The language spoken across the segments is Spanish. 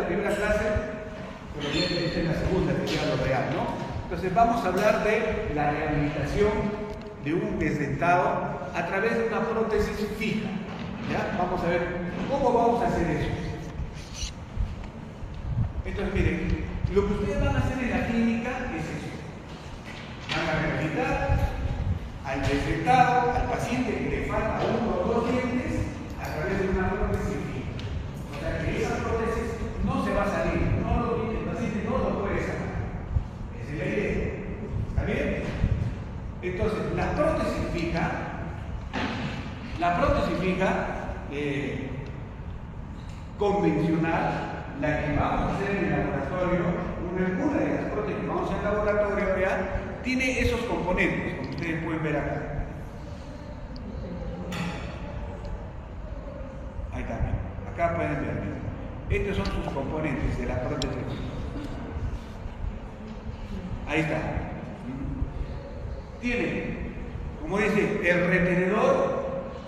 la primera clase, pero ya esta es la segunda, que ya lo real, ¿no? Entonces vamos a hablar de la rehabilitación de un desdentado a través de una prótesis fija. ¿Ya? Vamos a ver cómo vamos a hacer eso. Entonces, miren, lo que ustedes van a hacer en la clínica es eso. Van a rehabilitar al desdentado, al paciente que le falta uno o dos dientes, a través de una prótesis fija. O sea que esa prótesis no se va a salir, el paciente no lo puede sacar. Esa es la idea. ¿Está bien? Entonces, la prótesis fija convencional, la que vamos a hacer en el laboratorio, una de las prótesis que vamos a hacer en el laboratorio, ¿ya? Tiene esos componentes, como ustedes pueden ver acá. Ahí está, acá pueden ver. Estos son sus componentes de la prótesis. Ahí está. Tiene, como dice, el retenedor,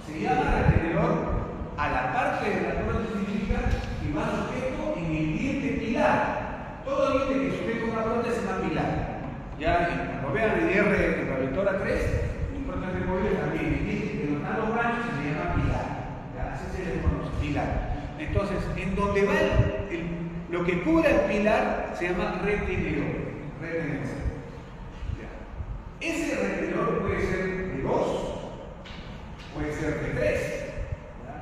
se llama retenedor a la parte de la prótesis fija que va sujeto en el diente pilar. Todo diente que sujeta una prótesis se llama pilar. Ya, cuando vean el IR de la Victoria 3, en prótesis móviles también, el diente que nos da los ganchos se llama pilar. Ya, así se le conoce, pilar. Entonces, en donde va lo que cubre el pilar se llama retenedor. Ese retenedor puede ser de 2, puede ser de 3, ¿ya?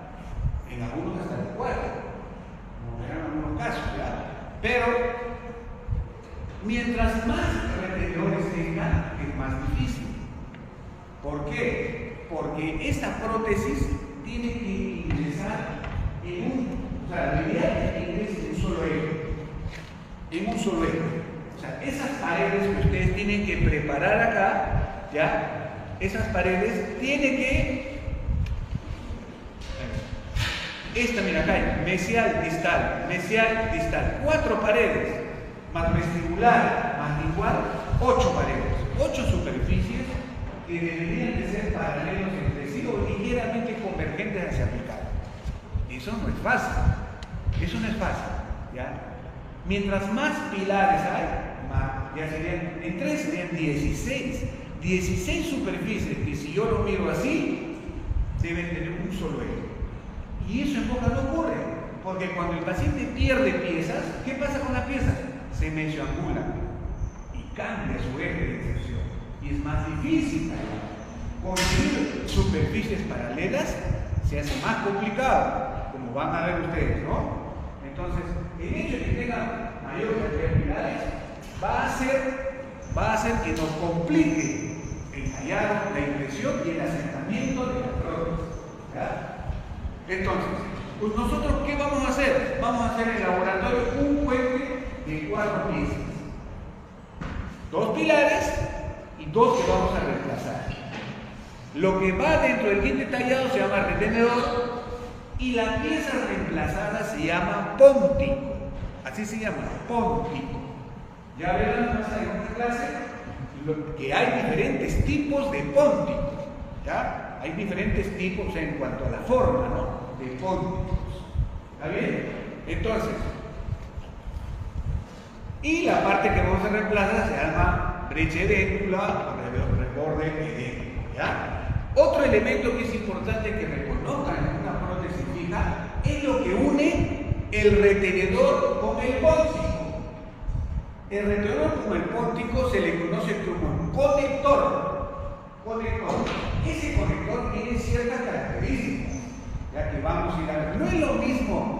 En algunos hasta de 4, como verán en algunos casos, ¿ya? Pero mientras más retenedores tenga, es más difícil. ¿Por qué? Porque esta prótesis tiene que ingresar la idea es que ingrese en un solo eje. O sea, esas paredes que ustedes tienen que preparar acá, ¿ya? Esas paredes tienen que... mira acá hay mesial, distal. 4 paredes, más vestibular, más lingual, 8 paredes. 8 superficies que deberían de ser paralelos entre sí o ligeramente convergentes hacia el mercado. Eso no es fácil. ¿Ya? Mientras más pilares hay, ya serían, en 3 serían 16 superficies que si yo lo miro así, deben tener un solo eje. Y eso en boca no ocurre, porque cuando el paciente pierde piezas, ¿qué pasa con las piezas? Se mesioangulan y cambia su eje de inserción. Y es más difícil. Conseguir superficies paralelas se hace más complicado, como van a ver ustedes, ¿no? Entonces, el hecho de que tengan mayor cantidad de pilares va a hacer que nos complique el tallado, la impresión y el asentamiento de la prótesis. ¿Ya? Entonces, pues nosotros, ¿qué vamos a hacer? Vamos a hacer en el laboratorio un puente de 4 piezas. 2 pilares y 2 que vamos a reemplazar. Lo que va dentro del diente tallado se llama retenedor y la pieza reemplazada se llama póntico. Así se llama, póntico. Ya verán más en otra clase que hay diferentes tipos de pónticos. ¿Ya? Hay diferentes tipos en cuanto a la forma, ¿no? De pónticos. ¿Está bien? Entonces, y la parte que vamos a reemplazar se llama brecha edéntula o reborde edéntulo. ¿Ya? Otro elemento que es importante que reconozcan en una prótesis fija es lo que une el retenedor con el póntico. El retenedor con el póntico se le conoce como conector. Ese conector tiene ciertas características, ya que vamos a ir a ver. No es lo mismo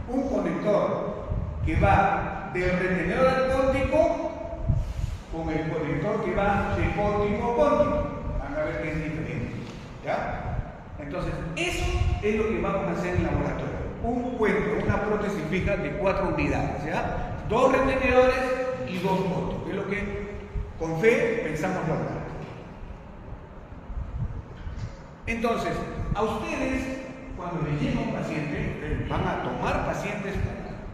un conector que va del retenedor al póntico con el conector que va de póntico a póntico. Van a ver que es diferente. ¿Ya? Entonces, eso es lo que vamos a hacer en el laboratorio. Un puente, una prótesis fija de 4 unidades, ¿ya? 2 retenedores y 2 pónticos, que es lo que con fe pensamos lograr. Entonces, a ustedes, cuando les llega un paciente, ustedes van a tomar pacientes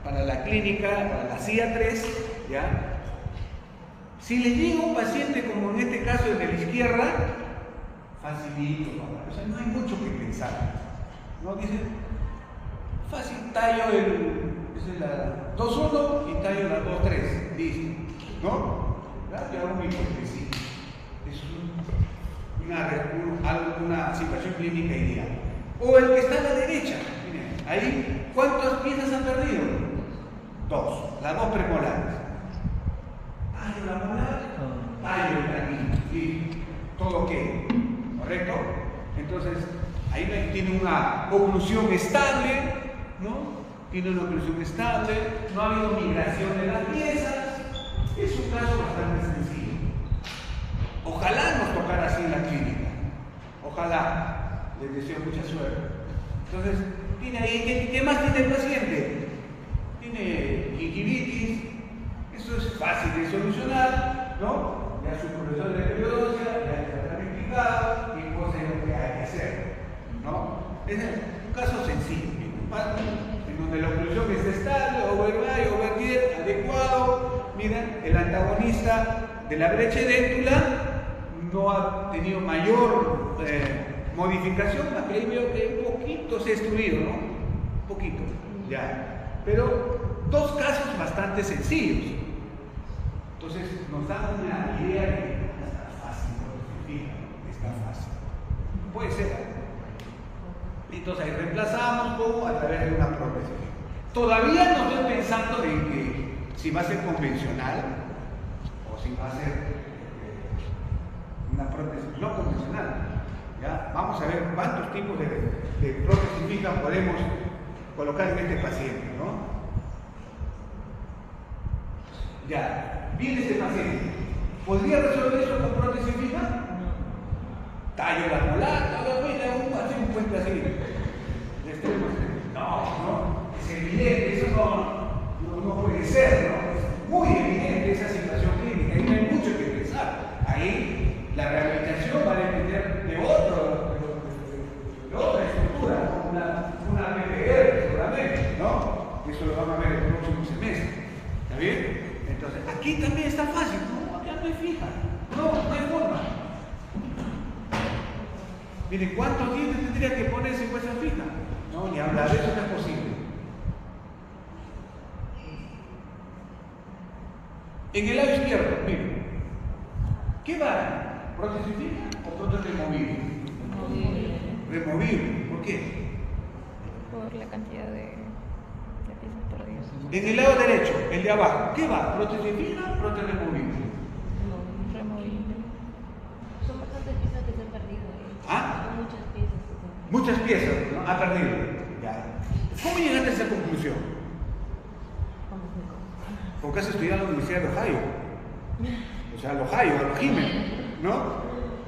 para la clínica, para la CIA 3, ¿ya? Si les llega un paciente como en este caso de la izquierda, facilito, o sea, no hay mucho que pensar. No dicen, fácil tallo esa es la 2.1 y tallo la 2.3, listo, ¿no? Ya hago mi hipótesis. Es una situación clínica ideal. O el que está a la derecha, miren, ahí, ¿cuántas piezas han perdido? 2, las 2 premolares. Tallo la molar, tallo el canino, y todo ok, ¿correcto? Entonces, ahí tiene una oclusión estable, ¿no? Tiene una oclusión estable, no ha habido migración de las piezas, es un caso bastante sencillo. Ojalá nos tocara así en la clínica, ojalá, les deseo mucha suerte. Entonces, tiene ahí, ¿qué más tiene el paciente? Tiene gingivitis, eso es fácil de solucionar, ¿no? Ya su profesor de periodoncia, ya está planificado y pues es lo que hay que hacer, ¿no? Es un caso sencillo, en donde la oclusión está estable, overlay, overgear, adecuado. Miren, el antagonista de la brecha edéntula no ha tenido mayor modificación, aquí veo que un poquito se ha destruido, ¿no? Un poquito, ya. Pero 2 casos bastante sencillos. Entonces nos da una idea de que está fácil, está fácil. Puede ser. Entonces ahí reemplazamos como a través de una prótesis. Todavía no estoy pensando en que si va a ser convencional o si va a ser una prótesis no convencional. ¿Ya? Vamos a ver cuántos tipos de prótesis fija podemos colocar en este paciente, ¿no? Ya, viene este paciente. ¿Podría resolver eso con prótesis fija? Tallo la molar, hace un puente así. No, es evidente, eso no puede ser, ¿no? Es muy evidente esa situación clínica, ahí no hay mucho que pensar. Ahí la rehabilitación va a depender de otra estructura, una PPR seguramente, ¿no? Eso lo vamos a ver el próximo semestre. ¿Está bien? Entonces, aquí también está fácil, no, acá no hay fija, no hay forma. Miren, ¿cuántos dientes tendría que ponerse en huesa fija? No, ni hablar, eso no es posible. En el lado izquierdo, miren, ¿qué va? ¿Prótesis fija o prótesis removible? Removible. ¿Por qué? Por la cantidad de piezas perdidas. En el lado derecho, el de abajo, ¿qué va? ¿Prótesis fija o prótesis removible? Removible. Son bastantes piezas que se han perdido. ¿Ah? Son muchas piezas. Muchas piezas, ¿no? Ha perdido. Ya. ¿Cómo llegaste a esa conclusión? Porque has estudiado en la Universidad de Ohio. O sea, al Ohio, a los Jiménez, ¿no?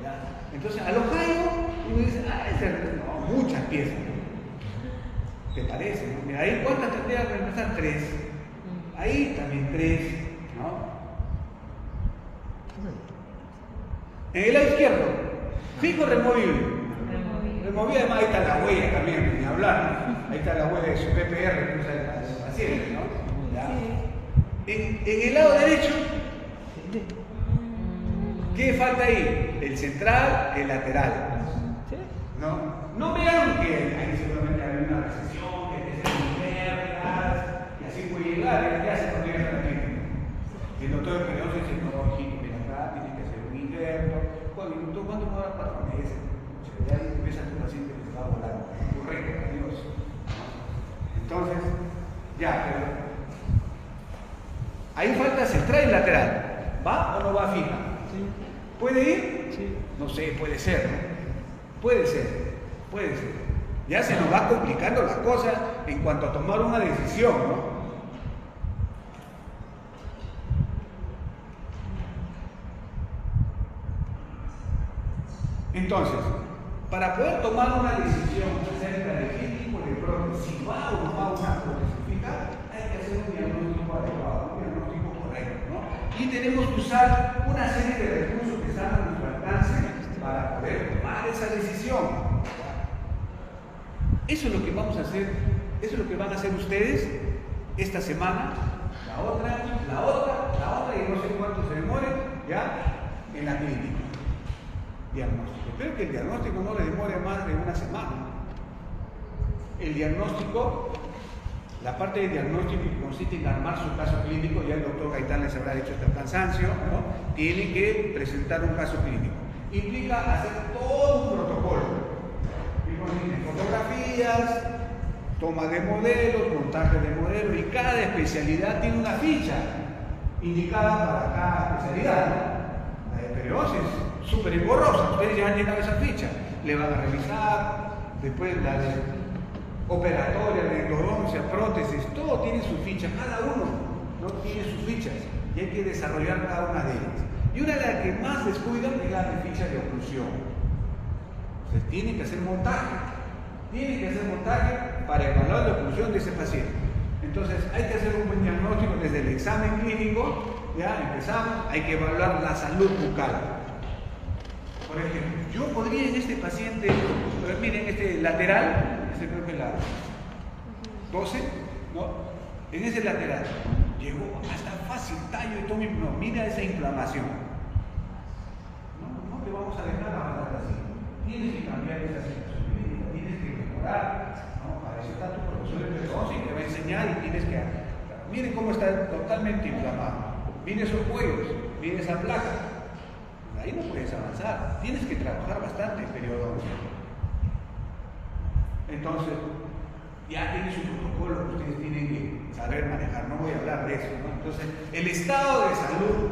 Ya. Entonces, al Ohio, uno dice, no, muchas piezas. ¿Te parece? ¿No? Mira, ahí cuántas tendría que empezar? 3. Ahí también 3, ¿no? En el lado izquierdo, fijo removible. Removible, además ahí está la huella también, ni hablar. Ahí está la huella de su PPR que usa el paciente, ¿no? ¿Ya? En el lado derecho, ¿qué falta ahí? El central, el lateral. No vean que ahí seguramente hay una recesión, que es internas, y así puede llegar, ya se podría estar aquí. Y el doctor de periodoncia dice, no, hijito, mira acá, tiene que hacer un interno. ¿Cuándo me va a dar 4 meses? Ya empieza tu paciente que se va a volar. Correcto, adiós. Entonces, ya, pero ahí falta central y lateral. ¿Va o no va fija? Sí. ¿Puede ir? Sí. No sé, puede ser, ¿no? Puede ser. Ya se nos va complicando la cosa en cuanto a tomar una decisión, ¿no? Entonces, para poder tomar una decisión acerca de qué tipo de prótesis, si va o no va una prótesis fija, hay que hacer un diagnóstico adecuado, un diagnóstico correcto, ¿no? Y tenemos que usar una serie de recursos que están a nuestro alcance para poder tomar esa decisión. Eso es lo que vamos a hacer, eso es lo que van a hacer ustedes esta semana, la otra, y no sé cuánto se demore, ya, en la clínica. Diagnóstico. Espero que el diagnóstico no le demore más de una semana. El diagnóstico La parte de diagnóstico que consiste en armar su caso clínico, ya el doctor Gaitán les habrá dicho hasta el cansancio, ¿no? Tiene que presentar un caso clínico. Implica hacer todo un protocolo. Que consiste en fotografías, toma de modelos, montaje de modelos, y cada especialidad tiene una ficha indicada para cada especialidad, ¿no? La de periodosis, súper engorrosa, ustedes ya han llenado esa ficha, le van a revisar, después la de operatoria, de endodoncia, prótesis, todo tiene su ficha, cada uno no tiene sus fichas y hay que desarrollar cada una de ellas. Y una de las que más descuidan es la de ficha de oclusión. Se tiene que hacer montaje, para evaluar la oclusión de ese paciente. Entonces hay que hacer un buen diagnóstico desde el examen clínico, ya empezamos, hay que evaluar la salud bucal. Por ejemplo, yo podría en este paciente, miren este lateral, creo que la 12, ¿no? En ese lateral llegó hasta fácil tallo y todo, no, mira esa inflamación. No te vamos a dejar avanzar así. Tienes que cambiar esa situación clínica, tienes que mejorar, ¿no? Para eso está tu profesor de periodoncia, te va a enseñar y tienes que. Miren cómo está totalmente inflamado. Miren esos cuellos, miren esa placa. Ahí no puedes avanzar. Tienes que trabajar bastante en periodoncia. Entonces, ya tiene su protocolo que ustedes tienen que saber manejar, no voy a hablar de eso, ¿no? Entonces, el estado de salud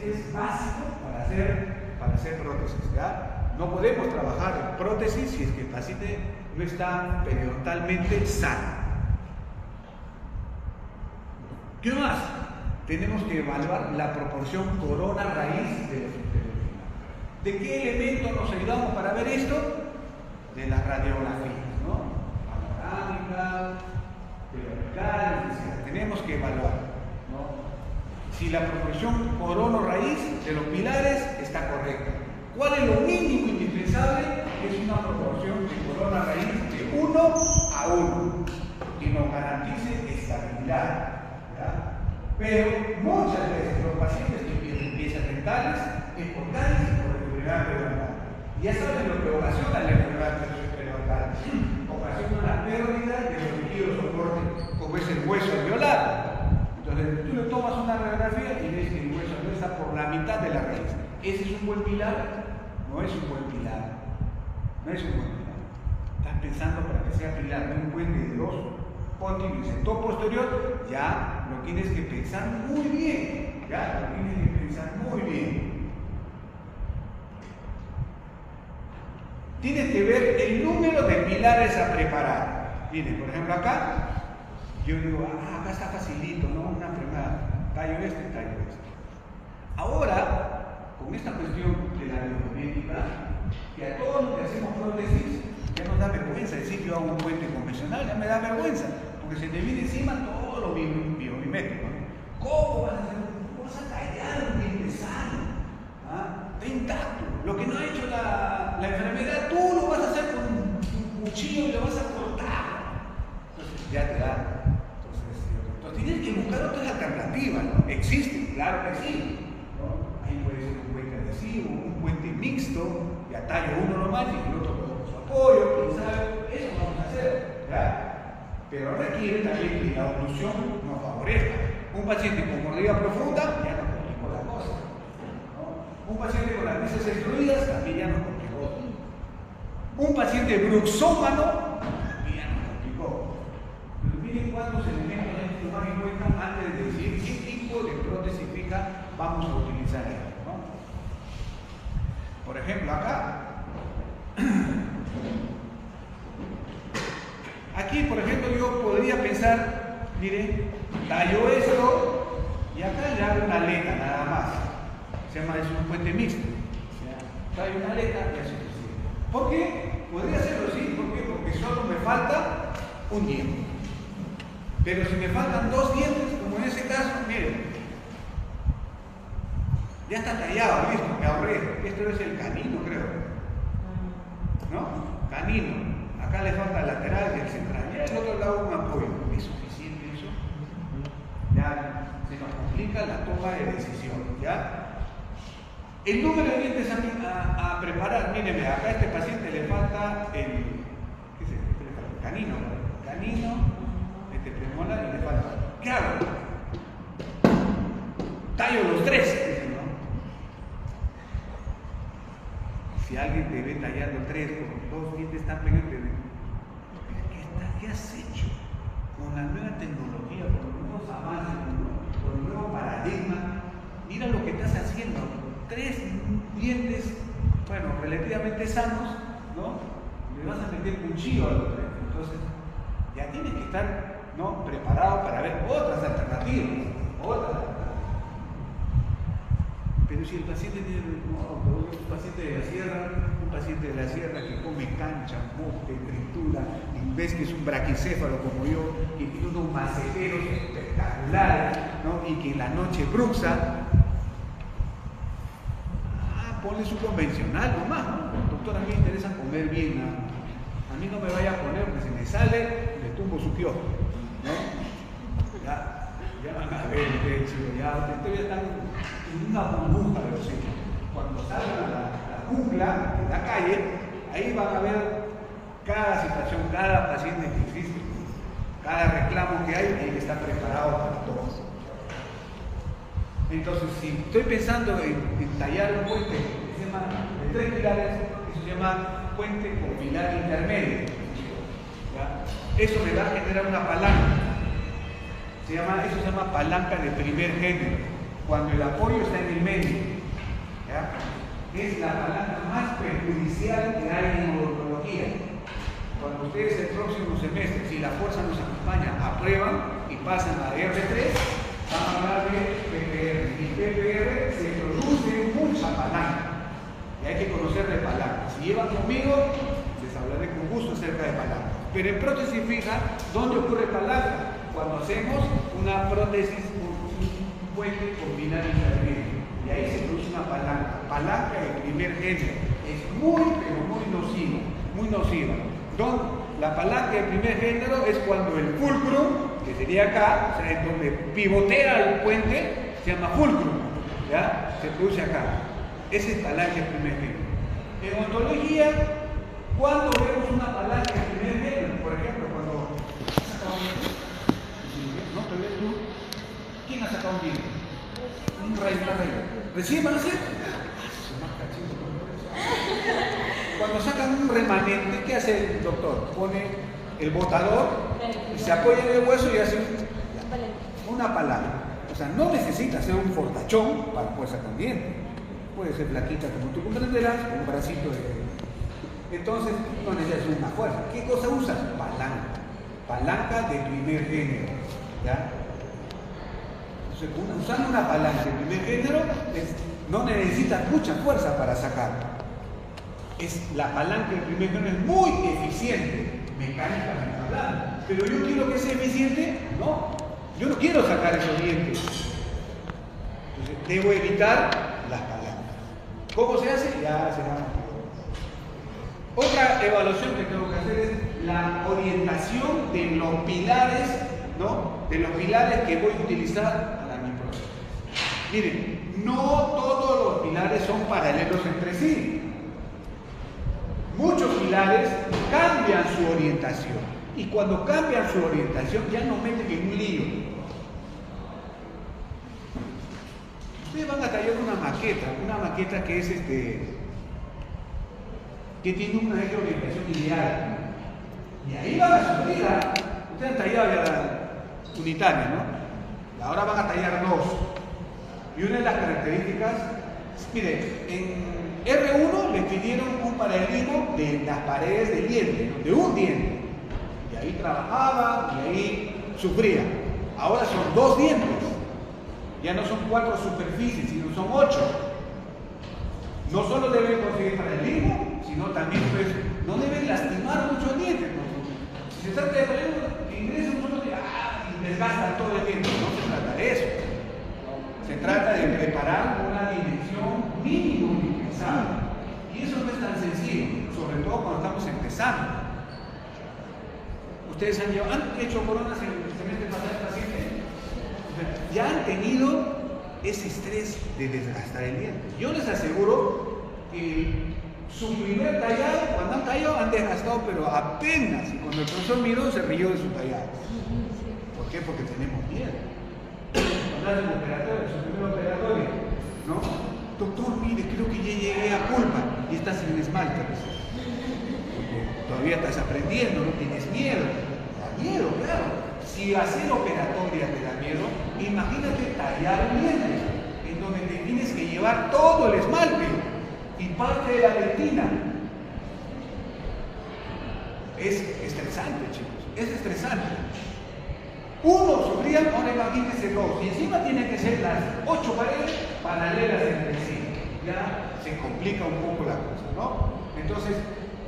es básico para hacer prótesis, ¿ya? No podemos trabajar en prótesis si es que el paciente no está periodontalmente sano. ¿Qué más? Tenemos que evaluar la proporción corona-raíz de los interiores. ¿De qué elemento nos ayudamos para ver esto? De las radiografías, ¿no? Panorámicas, verticales, etc. Tenemos que evaluar, ¿no? Si la proporción corono-raíz de los pilares está correcta. ¿Cuál es lo mínimo indispensable? Es una proporción de corona-raíz de 1 a 1, que nos garantice estabilidad, ¿ya? Pero muchas veces los pacientes que tienen piezas dentales es por caries y por enfermedad periodontal. Ya saben lo que ocasiona la enfermedad periodontal. Ocasiona la pérdida de los tejidos de soporte, como es el hueso alveolar. Entonces, tú le tomas una radiografía y ves que el hueso alveolar está por la mitad de la raíz. ¿Ese es un buen pilar? No es un buen pilar. No es un buen pilar. Estás pensando para que sea pilar de un puente de 2 continuos en el sector posterior, ya lo tienes que pensar muy bien. Ya lo tienes que pensar muy bien. Tienes que ver el número de pilares a preparar. Miren, por ejemplo acá, yo digo, acá está facilito, ¿no? Una enfermedad, tallo este. Ahora, con esta cuestión de la biogenética, que a todos los que hacemos prótesis, ya nos da vergüenza decir que yo hago un puente convencional, ya me da vergüenza, porque se te viene encima todo lo biomimético, ¿no? ¿Cómo vas a hacer? Vas a tallar un diente sano, está intacto. Lo que no ha hecho la enfermedad, tú lo vas a hacer con un cuchillo y lo vas a cortar. Entonces ya te da. Entonces tienes que buscar otras alternativas, ¿no? Existen, claro que sí, ¿no? Ahí puede ser un puente adhesivo, un puente mixto, y a tallo uno nomás y el otro con su apoyo, quién sabe, eso vamos a hacer, ¿ya? Pero requiere también que la oclusión nos favorezca. Un paciente con mordida profunda ya nos complicó la cosa, ¿no? Un paciente con las piezas extruidas también ya nos complicó. Un paciente bruxómano también ya nos complicó. Pero miren cuántos elementos hay que tomar en cuenta antes de decir qué tipo de prótesis fija vamos a utilizar, ¿no? Por ejemplo, acá. Aquí, por ejemplo, yo podría pensar, miren, tallo esto y acá le hago una aleta nada más. Se llama, es un puente mixto. Tallo una aleta y así sucede. ¿Por qué? Podría hacerlo así. ¿Por qué? Porque solo me falta un diente. Pero si me faltan 2 dientes, como en ese caso, miren, ya está tallado, listo, me ahorré. Esto es el canino, creo. ¿No? Canino. Acá le falta el lateral y el central. Y al otro lado un apoyo. ¿Es suficiente eso? Ya se nos complica la toma de decisión. ¿Ya? El número de dientes a preparar. Mírenme, acá a este paciente le falta el. ¿Qué es esto? Canino. Canino. este premolar y le falta. ¿Qué hago? Tallo los tres, dicen, ¿no? Si alguien te ve tallando tres con dos dientes tan pequeños, te ve, ¿qué has hecho? Con la nueva tecnología, con los nuevos avances, con el nuevo paradigma, mira lo que estás haciendo. Tres dientes, bueno, relativamente sanos, ¿no? Le vas a meter cuchillo a los tres. Entonces, ya tienes que estar, ¿no?, preparado para ver otras alternativas. Pero si el paciente tiene, un paciente de la sierra que come cancha, mosque, tritura, y ves que es un braquicéfalo como yo, que tiene unos maceteros espectaculares, ¿no?, y que en la noche bruxa, ponle su convencional nomás, ¿no? Doctor, a mí me interesa comer bien, ¿no? A mí no me vaya a poner, porque si me sale, le tumbo su kiosco, ¿no? Ya van a ver, ustedes ya están en una burbuja de los hechos. Cuando salgan a la jungla, en la calle, ahí van a ver cada situación, cada paciente que existe, cada reclamo que hay que estar preparado para todos. Entonces, si estoy pensando en tallar un puente que se llama de 3 pilares, que se llama puente con pilar intermedio, ¿ya? Eso me va a generar una palanca. Eso se llama palanca de primer género, cuando el apoyo está en el medio, ¿ya? Es la palanca más perjudicial que hay en odontología. Cuando ustedes el próximo semestre, si la fuerza nos acompaña, aprueban y pasan a R3, van a hablar de PPR. Y PPR se produce mucha palanca. Y hay que conocer de palanca. Si llevan conmigo, les hablaré con gusto acerca de palanca. Pero en prótesis fija, ¿dónde ocurre palanca? Cuando hacemos una prótesis, un puente con pilar intermedio. Y ahí se produce una palanca de primer género. Es muy, pero muy nociva. La palanca de primer género es cuando el fulcrum, que sería acá, o sea, es donde pivotea el puente, se llama fulcrum, ¿ya? Se produce acá. Esa es palanca de primer género. En odontología, ¿cuándo vemos una palanca de primer género? Por ejemplo, cuando ¿no te ves tú? ¿Quién ha sacado un diente? Un rayo. ¿Recién van a hacer? Cuando sacan un remanente, ¿qué hace el doctor? Pone el botador y se apoya en el hueso y hace una palanca. O sea, no necesita hacer un fortachón para poder sacar un diente. Puede ser flaquita como tú comprenderás, con un bracito de... Entonces, no necesitas una fuerza. ¿Qué cosa usas? Palanca. Palanca de primer género, ¿ya? Entonces, usando una palanca de primer género, no necesitas mucha fuerza para sacar. La palanca de primer género es muy eficiente, mecánicamente hablando. Pero yo quiero que sea eficiente, no. Yo no quiero sacar esos dientes. Entonces, debo evitar las palancas. ¿Cómo se hace? Ya se llama. Otra evaluación que tengo que hacer es la orientación de los pilares, ¿no? De los pilares que voy a utilizar para mi prótesis. Miren, no todos los pilares son paralelos entre sí. Muchos pilares cambian su orientación. Y cuando cambian su orientación ya nos meten en un lío. Ustedes van a tallar una maqueta que es que tiene una orientación ideal. Y ahí van a sufrir. Ustedes han tallado ya la unitaria, ¿no? Ahora van a tallar dos. Y una de las características, miren, en R1 le pidieron un paralelismo de las paredes del diente, de un diente. Y ahí trabajaba y ahí sufría. Ahora son 2 dientes. Ya no son 4 superficies, sino son 8. No solo deben conseguir paralelismo, sino también pues, no deben lastimar mucho el diente. Si se trata de paralelismo, ingresa un solo y desgasta todo el diente. No se trata de eso. Se trata de preparar una dimensión mínimo indispensable. Y eso no es tan sencillo, sobre todo cuando estamos empezando. Ustedes han hecho coronas en el semestre pasado, paciente. Ya han tenido ese estrés de desgastar el diente. Yo les aseguro que su primer tallado, cuando han tallado, han desgastado, pero apenas. Y cuando el profesor miró, se rió de su tallado. porque tenemos miedo. Cuando hacen operatorio, su primer operatorio, ¿no? Doctor, mire, creo que ya llegué a pulpa y estás en esmalte. Porque todavía estás aprendiendo, no tienes miedo. Te da miedo, claro. Si hacer operatoria te da miedo, imagínate tallar un diente, en donde te tienes que llevar todo el esmalte y parte de la dentina. Es estresante, chicos, es estresante. Uno sufría, ahora imagínense dos, y encima tiene que ser las 8 paredes paralelas entre sí. Ya se complica un poco la cosa, ¿no? Entonces,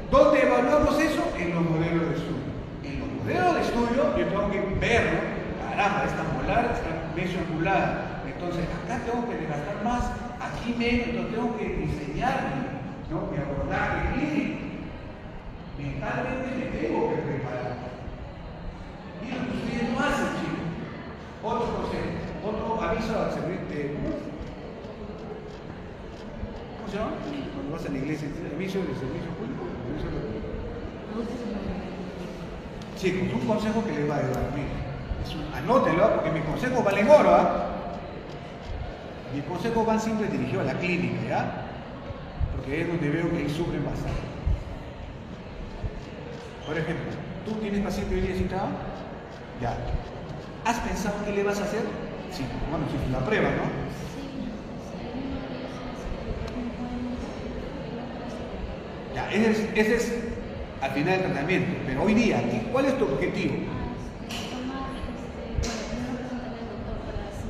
¿dónde evaluamos eso? En los modelos de estudio. En los modelos de estudio yo tengo que verlo, caramba, esta molar está medio angulada, entonces acá tengo que desgastar más, aquí menos, entonces tengo que diseñar, ¿no?, mi abordaje clínico. Mentalmente me tengo que preparar. Mira, ustedes no hacen, chicos. Otro consejo, otro aviso al servicio. ¿Cómo se llama? Cuando vas a la iglesia, aviso del servicio público. Chicos, un consejo que les va a ayudar. Miren, anótenlo, porque mis consejos valen oro, ¿ah? Mis consejos van siempre dirigidos a la clínica, ¿ya? Porque es donde veo que ahí sufren bastante. Por ejemplo, ¿tú tienes paciente hoy día citado? Ya. ¿Has pensado qué le vas a hacer? Sí, bueno, si es una prueba, ¿no? Ya, ese es al final del tratamiento. Pero hoy día, ¿cuál es tu objetivo?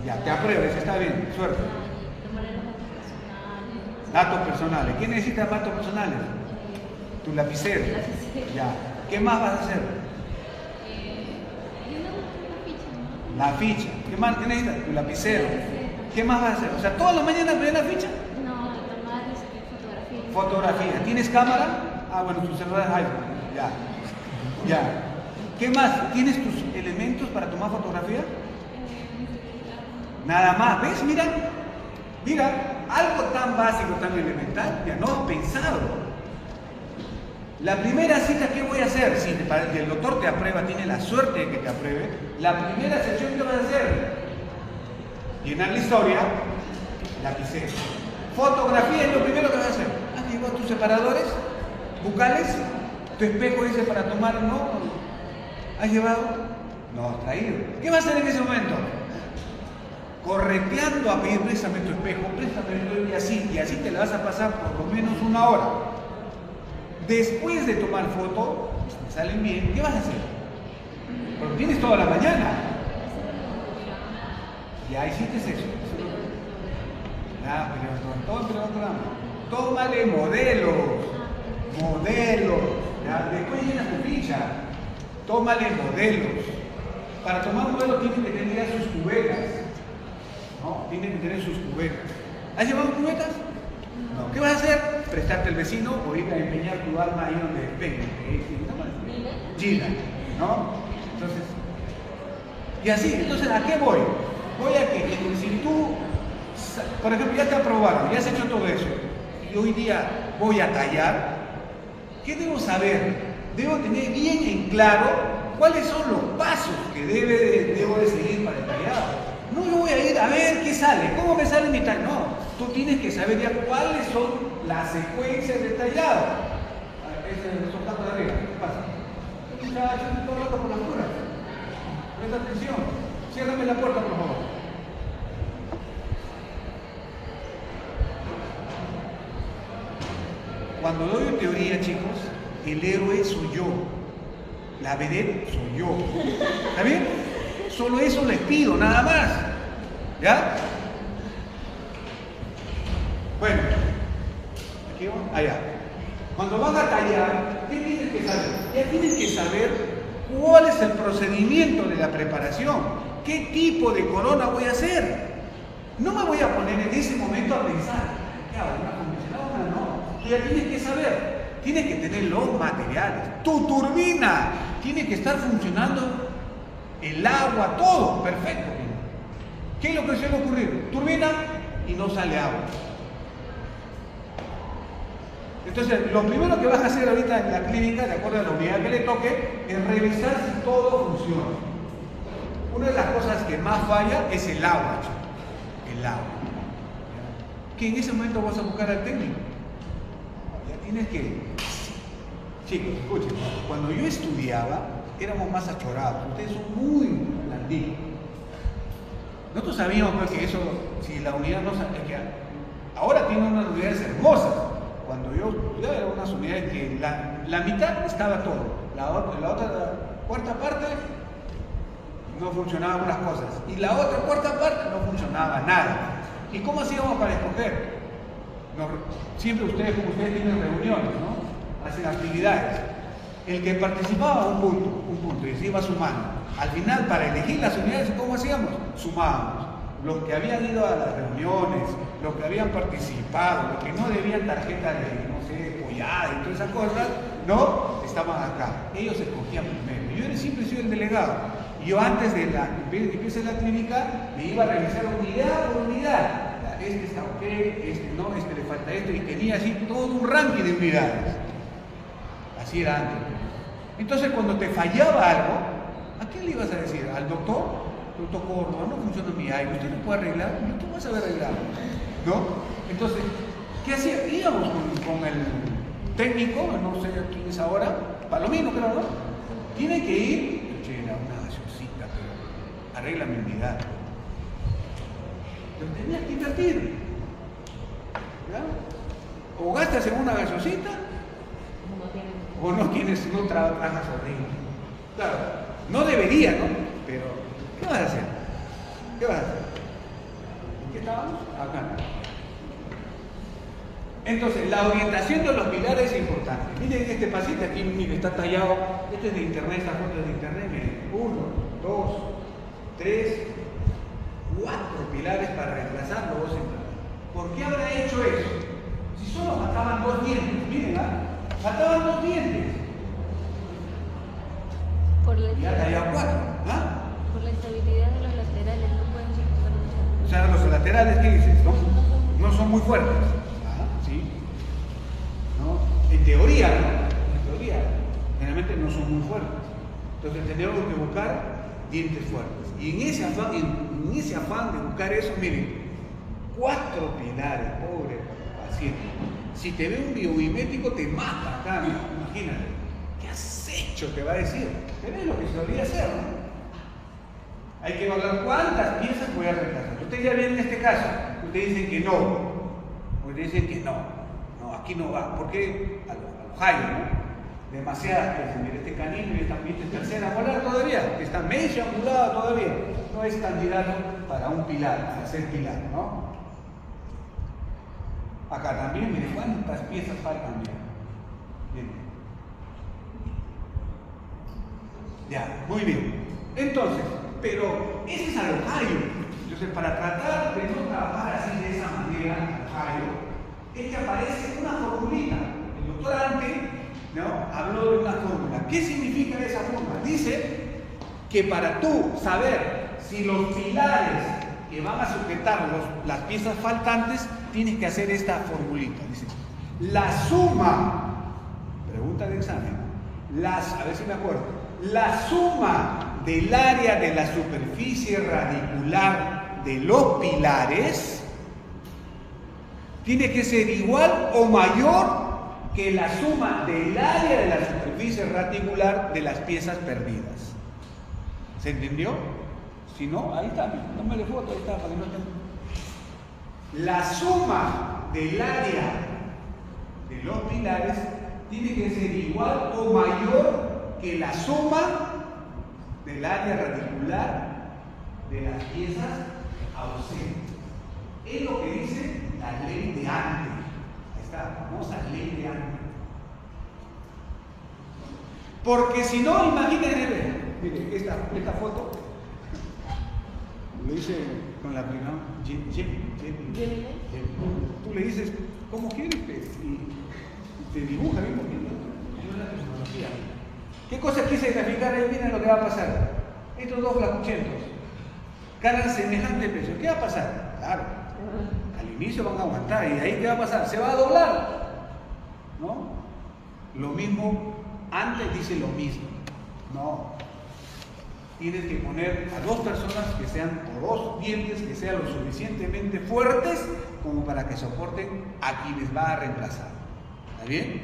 Ya, te apruebes, está bien, suerte. Datos personales. ¿Quién necesita datos personales? Tu lapicero. Ya. ¿Qué más vas a hacer? La ficha. ¿Qué más necesitas? Tu lapicero. ¿Qué más vas a hacer? O sea, ¿todas las mañanas ves la ficha? No, tomar fotografía. Fotografía. ¿Tienes cámara? Ah, bueno, tu celular es iPhone. Ya. Ya. ¿Qué más? ¿Tienes tus elementos para tomar fotografía? Nada más. ¿Ves? Mira. Mira, algo tan básico, tan elemental, ya no has pensado. La primera cita, ¿qué voy a hacer? Si el doctor te aprueba, tiene la suerte de que te apruebe, la primera sesión, ¿qué vas a hacer? Llenar la historia, lapicero. Fotografía es lo primero que vas a hacer. ¿Has llevado tus separadores bucales? ¿Tu espejo ese para tomar? ¿No? ¿Has llevado? No has traído. ¿Qué vas a hacer en ese momento? Correteando a pedir, préstame tu espejo, préstame, y así te la vas a pasar por lo menos 1 hora. Después de tomar foto, si salen bien, ¿qué vas a hacer? Porque tienes toda la mañana. Ya hiciste eso. Ya, pero todo el programa. Tómale modelos. Ya, después llenas tu ficha. Tómale modelos. Para tomar un modelo tienen que tener sus cubetas. ¿No? Tienen que tener sus cubetas. ¿Has llevado cubetas? No. ¿Qué vas a hacer? Prestarte al vecino o ir a empeñar tu alma ahí donde venga. Gina, ¿no? Entonces, y así, entonces, ¿a qué voy? Voy a que si tú, por ejemplo, ya te aprobaron, ya has hecho todo eso, y hoy día voy a tallar, ¿qué debo saber? Debo tener bien en claro cuáles son los pasos que debo de seguir para el tallado. No yo voy a ir a ver qué sale, cómo me sale mi tallado. No, tú tienes que saber ya cuáles son las secuencias de tallado. Esos tacos de arriba, ¿qué pasa? Ya, yo todo el rato por las puras. Presta atención. Ciérrame la puerta, por favor. Cuando doy teoría, chicos, el héroe soy yo. La vedette soy yo. ¿Está bien? Solo eso les pido, nada más. ¿Ya? Bueno. ¿Aquí vamos? Allá. Cuando van a tallar, ¿qué tienes que saber? Ya tienes que saber cuál es el procedimiento de la preparación. ¿Qué tipo de corona voy a hacer? No me voy a poner en ese momento a pensar, ¿qué hago? ¿Una convencional? No. Tú ya tienes que saber. Tienes que tener los materiales. Tu turbina tiene que estar funcionando. El agua, todo, perfecto. ¿Qué es lo que suele ocurrir? Turbina y no sale agua. Entonces, lo primero que vas a hacer ahorita en la clínica, de acuerdo a la unidad que le toque, es revisar si todo funciona. una de las cosas que más falla es el agua, chico. El agua. Que en ese momento vas a buscar al técnico. Ya tienes que... Chicos, escuchen, cuando yo estudiaba, éramos más achorados. Ustedes son muy blanditos. Nosotros sabíamos pues, que eso, si la unidad no sabe, que ahora tiene unas unidades hermosas. Cuando yo estudiaba eran unas unidades que la mitad estaba todo, la otra cuarta parte no funcionaban unas cosas y la otra cuarta parte no funcionaba nada. ¿Y cómo hacíamos para escoger? Siempre ustedes, como ustedes tienen reuniones, ¿no? Hacen actividades. El que participaba un punto y se iba sumando. Al final, para elegir las unidades, ¿cómo hacíamos? Sumábamos. Los que habían ido a las reuniones, los que habían participado, los que no debían tarjeta de, no sé, pollada y todas esas cosas, no, estaban acá. Ellos escogían primero. Yo siempre he sido el delegado. Y yo antes de que empiece la clínica, me iba a revisar unidad por unidad. Este está ok, este no, este le falta esto. Y tenía así todo un ranking de unidades. Así era antes. Entonces, cuando te fallaba algo, ¿a quién le ibas a decir? ¿Al doctor? Doctor Córdoba, no funciona mi aire, usted no puede arreglar, tú vas a ver arreglar, ¿no? Entonces, ¿qué hacía? Íbamos con el técnico, no sé quién es ahora, Palomino creo, ¿no? Tiene que ir, che, era una gaseosita, pero arregla mi unidad. Pero tenías que invertir, ¿ya? O gastas en una gaseosita, o no tienes, no trabajas horrible. Claro, no debería, ¿no? Pero, ¿qué vas a hacer? ¿Qué vas a hacer? ¿En qué estábamos? Acá. Entonces, la orientación de los pilares es importante. Miren este pasito aquí, miren, está tallado. Este es de internet, esta foto es de internet. Miren, 1, 2, 3, 4 pilares para reemplazar los dos centrales. ¿Por qué habrá hecho eso? Si solo faltaban 2 dientes, miren, faltaban 2 dientes. Por la Y ya tallado 4. Por la estabilidad de los laterales, no pueden soportar mucho. O sea, los laterales, ¿qué dices? No son muy fuertes. ¿Sí? ¿No? En teoría, ¿no? En teoría, generalmente no son muy fuertes. Entonces tenemos que buscar dientes fuertes. Y en ese afán de buscar eso, miren, 4 pilares, pobre paciente. Si te ve un biomimético, te mata acá, ¿no? Imagínate. ¿Qué has hecho? Te va a decir. Pero es lo que se debería hacer, ¿no? Hay que evaluar cuántas piezas voy a reemplazar. Ustedes ya ven en este caso, ustedes dicen que no. Ustedes dicen que no, aquí no va. ¿Por qué? A los Jairo, ¿no? Demasiadas piezas. Mira, este canino y esta pieza es tercera molar todavía, está medio angulado todavía. No es candidato para un pilar, para ser pilar, ¿no? Acá también, miren cuántas piezas faltan. Miren. Ya, muy bien. Entonces, pero ese es alojario. Entonces, para tratar de no trabajar así de esa manera, alojario, es que aparece una formulita. El doctor Ante, ¿no?, habló de una fórmula. ¿Qué significa esa fórmula? Dice que para tú saber si los pilares que van a sujetar las piezas faltantes, tienes que hacer esta formulita. Dice, la suma, pregunta de examen, a ver si me acuerdo, la suma del área de la superficie radicular de los pilares tiene que ser igual o mayor que la suma del área de la superficie radicular de las piezas perdidas. ¿Se entendió? Si no, ahí está, tómale foto, ahí está, para que no estén. La suma del área de los pilares tiene que ser igual o mayor que la suma del área radicular de las piezas ausentes. Es lo que dice la ley de Ante. Ahí está, la famosa ley de Ante. Porque si no, imagínense, mire, esta foto lo hice con la prima Jenny. Tú le dices, ¿cómo quieres? Y te dibuja bien bonito. Es una tecnología. ¿Qué cosa quise graficar ahí? Miren lo que va a pasar. Estos dos flacuchentos cargan semejante peso. ¿Qué va a pasar? Claro, al inicio van a aguantar. ¿Y ahí qué va a pasar? Se va a doblar, ¿no? Lo mismo, antes dice lo mismo. No. tienes que poner a 2 personas que sean, o 2 dientes que sean lo suficientemente fuertes como para que soporten a quienes va a reemplazar. ¿Está bien?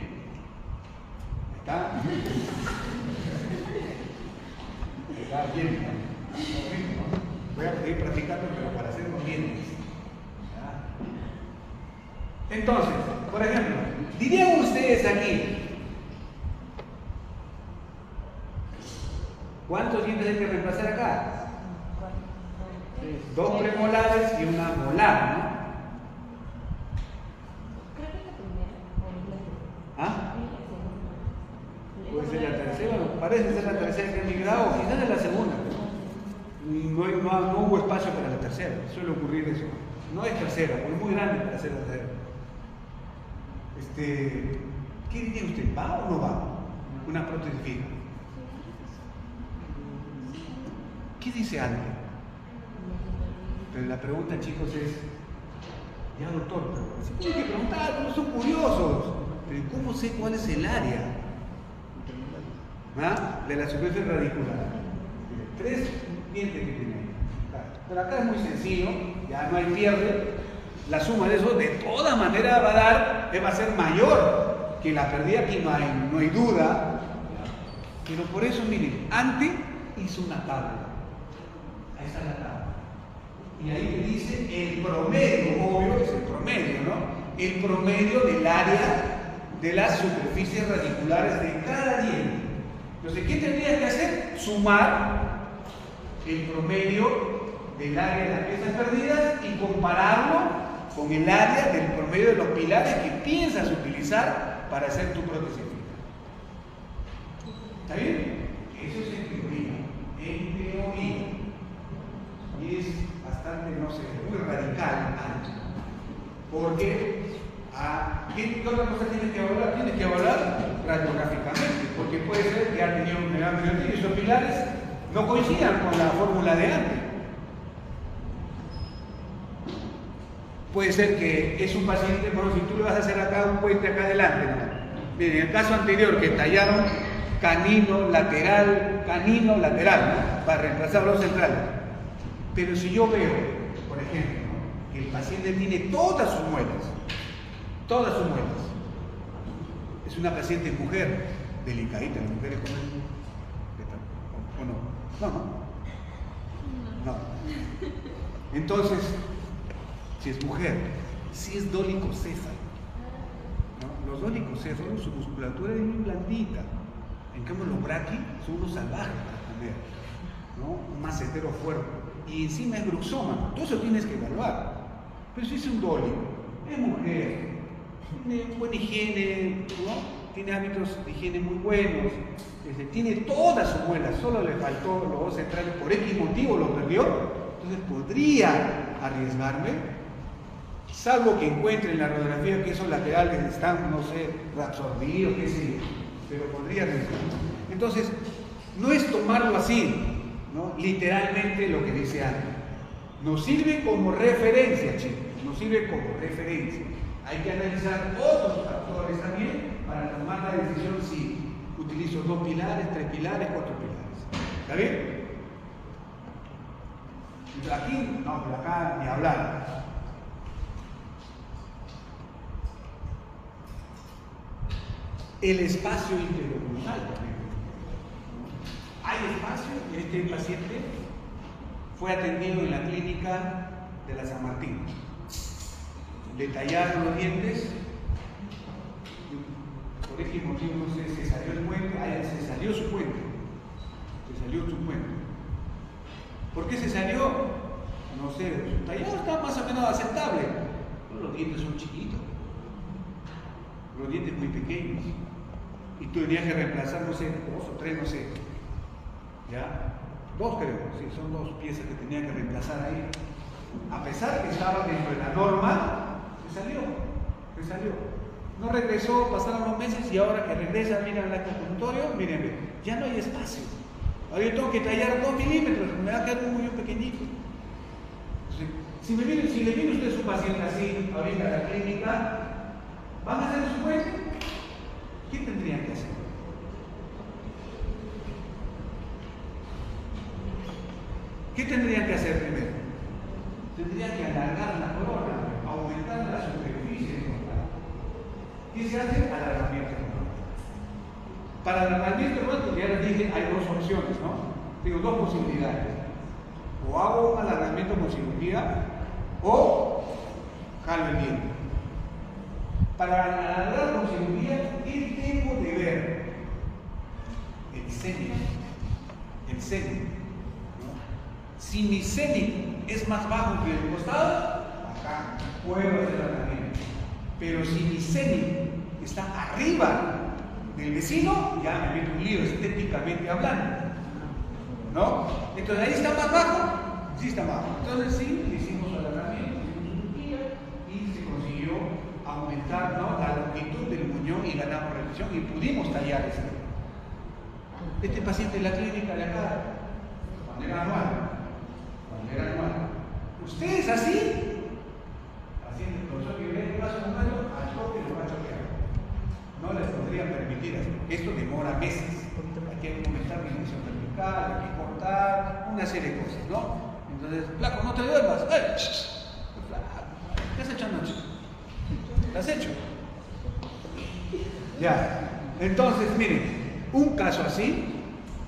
¿Está? Está bien. Voy a seguir practicando, pero para hacerlo bien. Entonces, por ejemplo, dirían ustedes aquí, ¿cuántos dientes hay que reemplazar acá? 2 premolares y una molar, ¿no? Creo que es la primera. ¿Ah? Puede ser la tercera, parece ser la tercera que han migrado, quizás es la segunda. No hubo espacio para la tercera, suele ocurrir eso. No es tercera, porque es muy grande para ser la tercera. ¿Qué diría usted? ¿Va o no va? Una prótesis fija. ¿Qué dice antes? Pero la pregunta, chicos, es, ya doctor, pero si tienen que preguntar, no son curiosos. Pero ¿cómo sé cuál es el área? ¿Ah? De la superficie radicular. 3 dientes que tiene ahí. Pero acá es muy sencillo, ya no hay pierde. La suma de eso de todas maneras va a ser mayor que la pérdida, aquí no hay duda. Pero por eso, miren, antes hizo una tabla. Ahí está la tabla. Y ahí le dice el promedio, obvio es el promedio, ¿no? El promedio del área de las superficies radiculares de cada diente. Entonces, ¿qué tendrías que hacer? Sumar el promedio del área de las piezas perdidas y compararlo con el área del promedio de los pilares que piensas utilizar para hacer tu prótesis fija. ¿Está bien? Eso es en teoría. En teoría. Y es bastante, no sé, muy radical. Porque, ¿qué otra cosa tienes que evaluar? Tienes que evaluar radiográficamente, porque puede ser que ha tenido un medio y esos pilares no coincidan con la fórmula de antes. Puede ser que es un paciente, bueno, si tú le vas a hacer acá un puente acá adelante, ¿no? Miren, en el caso anterior que tallaron canino lateral, ¿no? Para reemplazar los centrales. Pero si yo veo, por ejemplo, ¿no? Que el paciente tiene todas sus muelas, es una paciente mujer, delicadita, las mujeres comen, ¿o no? No. Entonces, si es mujer, si es dolicocéfalo, ¿no? Los dolicocéfalos, su musculatura es muy blandita. En cambio, los braqui son unos salvajes para comer, ¿no? Un macetero fuerte. Y encima es bruxómano. Todo eso tienes que evaluar. Pero si es un dólico, es mujer, tiene buena higiene, ¿no? Tiene hábitos de higiene muy buenos, tiene todas sus muelas, solo le faltó los 2 centrales, por X motivo lo perdió. Entonces podría arriesgarme, salvo que encuentre en la radiografía que esos laterales están, no sé, reabsorbidos, qué sé yo, pero podría arriesgarme. Entonces, no es tomarlo así, ¿no? Literalmente lo que dice antes. Nos sirve como referencia, chicos, nos sirve como referencia. Hay que analizar otros factores también para tomar la decisión si utilizo 2 pilares, 3 pilares, 4 pilares. ¿Está bien? Aquí, no, pero acá ni hablar. El espacio interoclusal también. Hay espacio y este paciente fue atendido en la clínica de la San Martín. Le tallaron los dientes, por X motivo, no sé, se salió el puente, se salió su puente. ¿Por qué se salió? No sé, su tallado está más o menos aceptable, pero los dientes son chiquitos, los dientes muy pequeños, y tú tenías que reemplazar, no sé, 2 o 3, no sé, ¿ya? 2 creo, sí, son 2 piezas que tenía que reemplazar ahí. A pesar que estaba dentro de la norma, se salió. No regresó, pasaron los meses y ahora que regresa, miren el consultorio, miren, ya no hay espacio. Ahora yo tengo que tallar 2 milímetros, me va a quedar muy pequeñito. Entonces, si le viene usted su paciente así, ahorita a la clínica, ¿van a hacer su puente? ¿Qué tendrían que hacer? ¿Qué se hace? Alargamiento. Para alargamiento, ya les dije, hay dos opciones, ¿no? Tengo dos posibilidades. O hago un alargamiento con cirugía o jalo el diente. Para alargar con cirugía, ¿qué tengo de ver? El cenit. El cenit. ¿No? Si mi cenit es más bajo que el costado, acá puedo hacer alargamiento. Pero si mi cenit está arriba del vecino, ya me meto un lío estéticamente hablando. ¿No? Entonces ahí está más bajo, sí está bajo. Entonces sí, hicimos alargamiento, y se consiguió aumentar, ¿no?, la longitud del muñón y ganamos reducción y pudimos tallar ese. Este paciente en la clínica de acá, cuando era anual. Ustedes así, haciendo el profesor que ve el brazo humano, al toque lo va a choquear. No les podría permitir hacer. Esto demora meses. Hay que aumentar la dimensión vertical, hay que cortar, una serie de cosas, ¿no? Entonces, flaco, no te duermas. ¡Ey! ¿Qué has hecho anoche? ¿Lo has hecho? Ya. Entonces, miren, un caso así,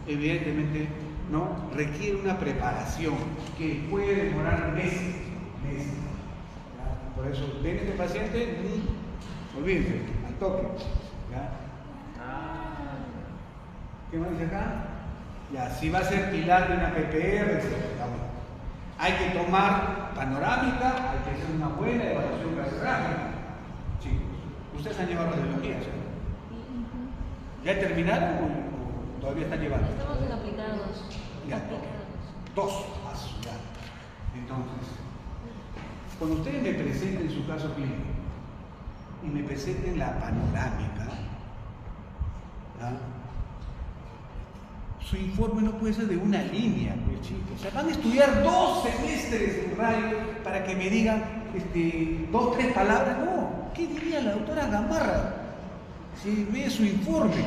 evidentemente, ¿no?, requiere una preparación que puede demorar meses. ¿Ya? Por eso, ven este paciente, olvídense, al toque. ¿Ya? ¿Qué más dice acá? Ya, si va a ser pilar de una PPR, etc. Hay que tomar panorámica, hay que hacer una buena evaluación radiográfica. Chicos, ustedes han llevado radiología, ¿sí? ¿Ya terminaron o todavía están llevando? Estamos en aplicados. Ya, dos pasos, ya. Entonces, cuando ustedes me presenten su caso clínico y me presenten la panorámica, ¿ah?, su informe no puede ser de una línea, pues, chicos. O sea, van a estudiar 2 semestres en radio para que me digan 2, 3 palabras. No, ¿qué diría la doctora Gamarra si ve su informe?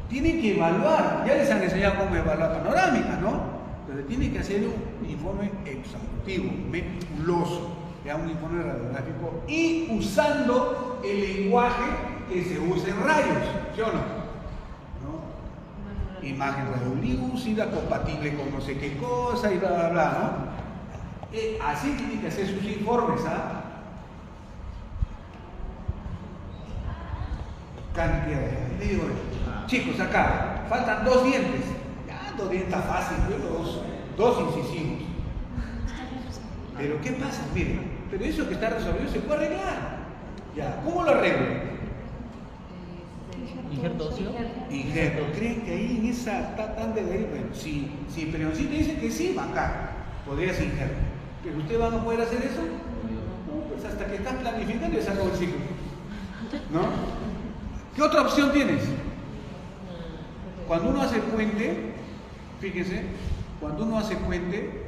Tiene que evaluar. Ya les han enseñado cómo evaluar panorámica, ¿no? Entonces tiene que hacer un informe exhaustivo, meticuloso, ya un informe radiográfico y usando el lenguaje que se usa en rayos, ¿sí o no? Imagen radiolúcida, compatible con no sé qué cosa y bla, bla, bla, ¿no? Así tiene que hacer sus informes, ¿ah? Cantidad de... Le digo, chicos, acá, faltan 2 dientes. Ya, 2 dientes está fácil, dos incisivos. Pero ¿qué pasa? Miren, pero eso que está resolvido se puede arreglar. Ya, ¿cómo lo arreglo? ¿Injerto óseo? Injerto. ¿Creen que ahí en esa está tan de ahí? Bueno, si el periodoncito dice que sí, acá podría ser injerto. ¿Pero usted va a poder hacer eso? No, pues hasta que estás planificando y se acabó el ciclo. ¿No? ¿Qué otra opción tienes? Cuando uno hace puente, fíjense, cuando uno hace puente,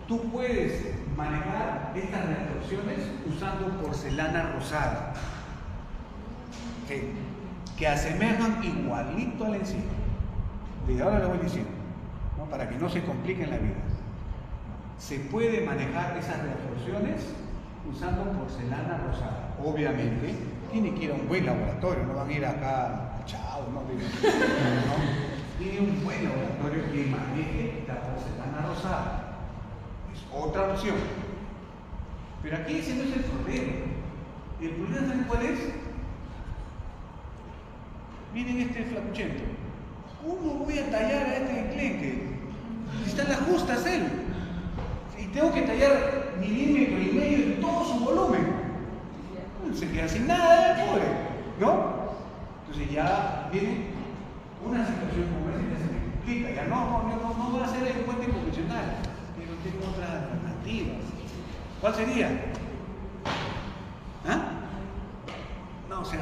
tú puedes manejar estas retorsiones usando porcelana rosada. Que asemejan igualito a la encima. Desde ahora lo voy diciendo, ¿no?, para que no se compliquen la vida. Se puede manejar esas reabsorciones usando porcelana rosada. Obviamente, tiene que ir a un buen laboratorio, no van a ir acá a Chao, ¿no? Tiene un buen laboratorio que maneje la porcelana rosada. Es otra opción. Pero aquí ese no es el problema. El problema, ¿saben cuál es? Miren este flacuchento. ¿Cómo voy a tallar a este enclenque? Si están las justas él. Y tengo que tallar 1,5 milímetros en todo su volumen. Se queda sin nada, pobre, ¿no? Entonces ya viene una situación como esa y ya se me complica. Ya no va a ser el puente convencional, pero tengo otras alternativas. ¿Cuál sería? ¿Ah? No, o sea,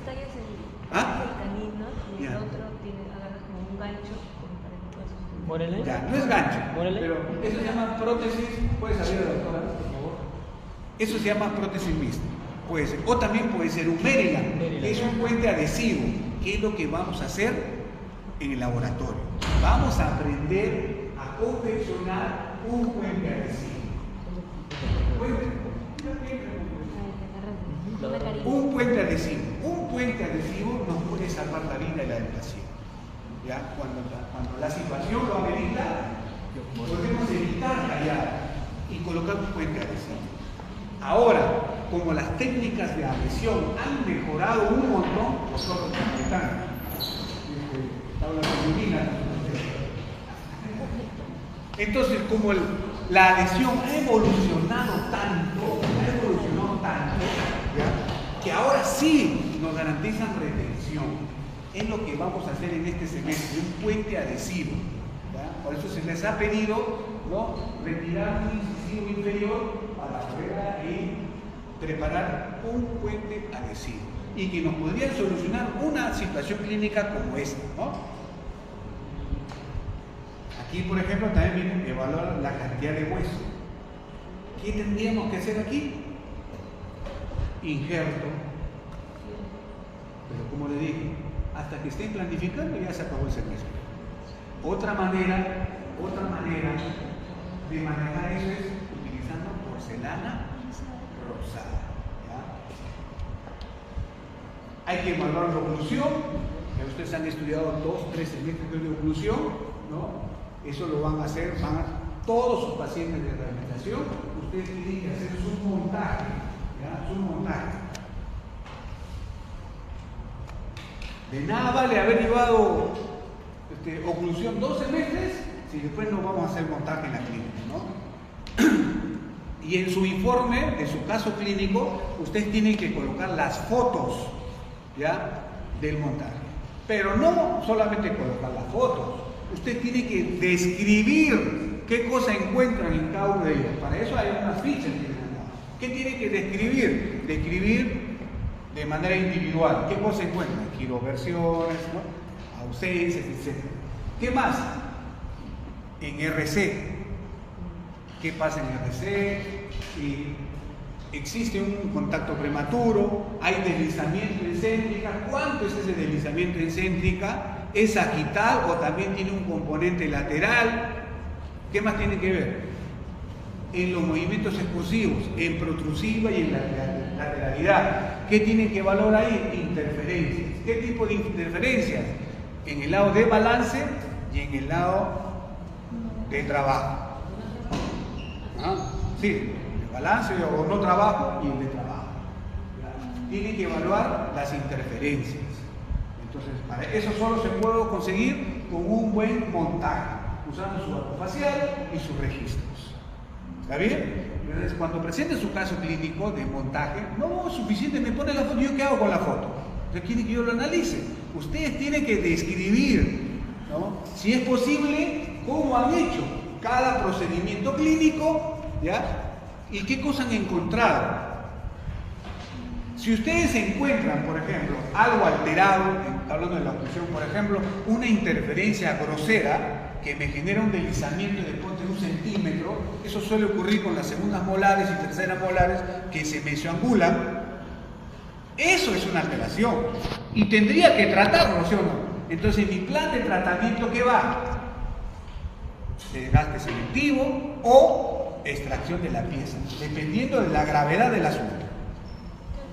tallas el canino y el otro agarras como un gancho para que puedas sostener. ¿Morele? Ya, no es gancho, ¿Morele? pero eso se llama prótesis. ¿Puedes saber, doctora, por favor? Eso se llama prótesis mixta. Puede ser. O también puede ser un Maryland. Es un puente adhesivo. ¿Qué es lo que vamos a hacer en el laboratorio? Vamos a aprender a confeccionar un puente adhesivo. Puente. Un puente adhesivo. Un puente adhesivo nos puede salvar la vida y la del paciente. ¿Ya? Cuando la situación lo amerita, podemos evitar callar y colocar un puente adhesivo. Ahora, como las técnicas de adhesión han mejorado un montón, nosotros están entonces, como la adhesión ha evolucionado tanto, ¿ya? Que ahora sí nos garantizan retención. Es lo que vamos a hacer en este semestre, un puente adhesivo. ¿Ya? Por eso se les ha pedido, ¿no?, retirar un incisivo inferior para poder preparar un puente adhesivo y que nos podría solucionar una situación clínica como esta, ¿no? Aquí, por ejemplo, también viene a evaluar la cantidad de hueso. ¿Qué tendríamos que hacer aquí? Injerto. Pero como le dije, hasta que estén planificando ya se acabó el semestre. Otra manera de manejar eso es utilizando porcelana rosada. ¿Ya? Hay que evaluar la oclusión. Ustedes han estudiado 2-3 semestres de oclusión, ¿no? Eso lo van a hacer, todos sus pacientes de rehabilitación, ustedes tienen que hacer su montaje, ¿ya? Su montaje. De nada vale haber llevado oclusión 2 semestres si después no vamos a hacer montaje en la clínica, ¿no? Y en su informe de su caso clínico, ustedes tienen que colocar las fotos, ¿ya?, del montaje. Pero no solamente colocar las fotos. Usted tiene que describir qué cosa encuentran en cada uno de ellos. Para eso hay unas fichas que les han dado. ¿Qué tiene que describir? Describir de manera individual. ¿Qué cosa encuentran? Giroversiones, ¿no?, ausencias, etc. ¿Qué más? En RC. ¿Qué pasa en RC? Existe un contacto prematuro, hay deslizamiento en céntrica. ¿Cuánto es ese deslizamiento en céntrica? ¿Es sagital o también tiene un componente lateral? ¿Qué más tiene que ver? En los movimientos explosivos, en protrusiva y en la lateralidad. ¿Qué tienen que valorar ahí? Interferencias. ¿Qué tipo de interferencias? En el lado de balance y en el lado de trabajo. ¿Ah? Sí, de balance o no trabajo y el de trabajo. Tienen que evaluar las interferencias. Entonces, para eso solo se puede conseguir con un buen montaje, usando su arco facial y sus registros. ¿Está bien? Entonces, cuando presente su caso clínico de montaje, no es suficiente, me pone la foto, ¿yo qué hago con la foto? Usted quiere que yo lo analice. Ustedes tienen que describir, ¿no?, si es posible, cómo han hecho cada procedimiento clínico, ¿ya?, y qué cosas han encontrado. Si ustedes encuentran, por ejemplo, algo alterado, hablando de la oclusión, por ejemplo, una interferencia grosera que me genera un deslizamiento de 1 centímetro, eso suele ocurrir con las segundas molares y terceras molares que se mesioangulan, eso es una alteración y tendría que tratarlo, ¿sí o no? Entonces, mi plan de tratamiento, ¿qué va? Desgaste selectivo o extracción de la pieza, dependiendo de la gravedad del asunto.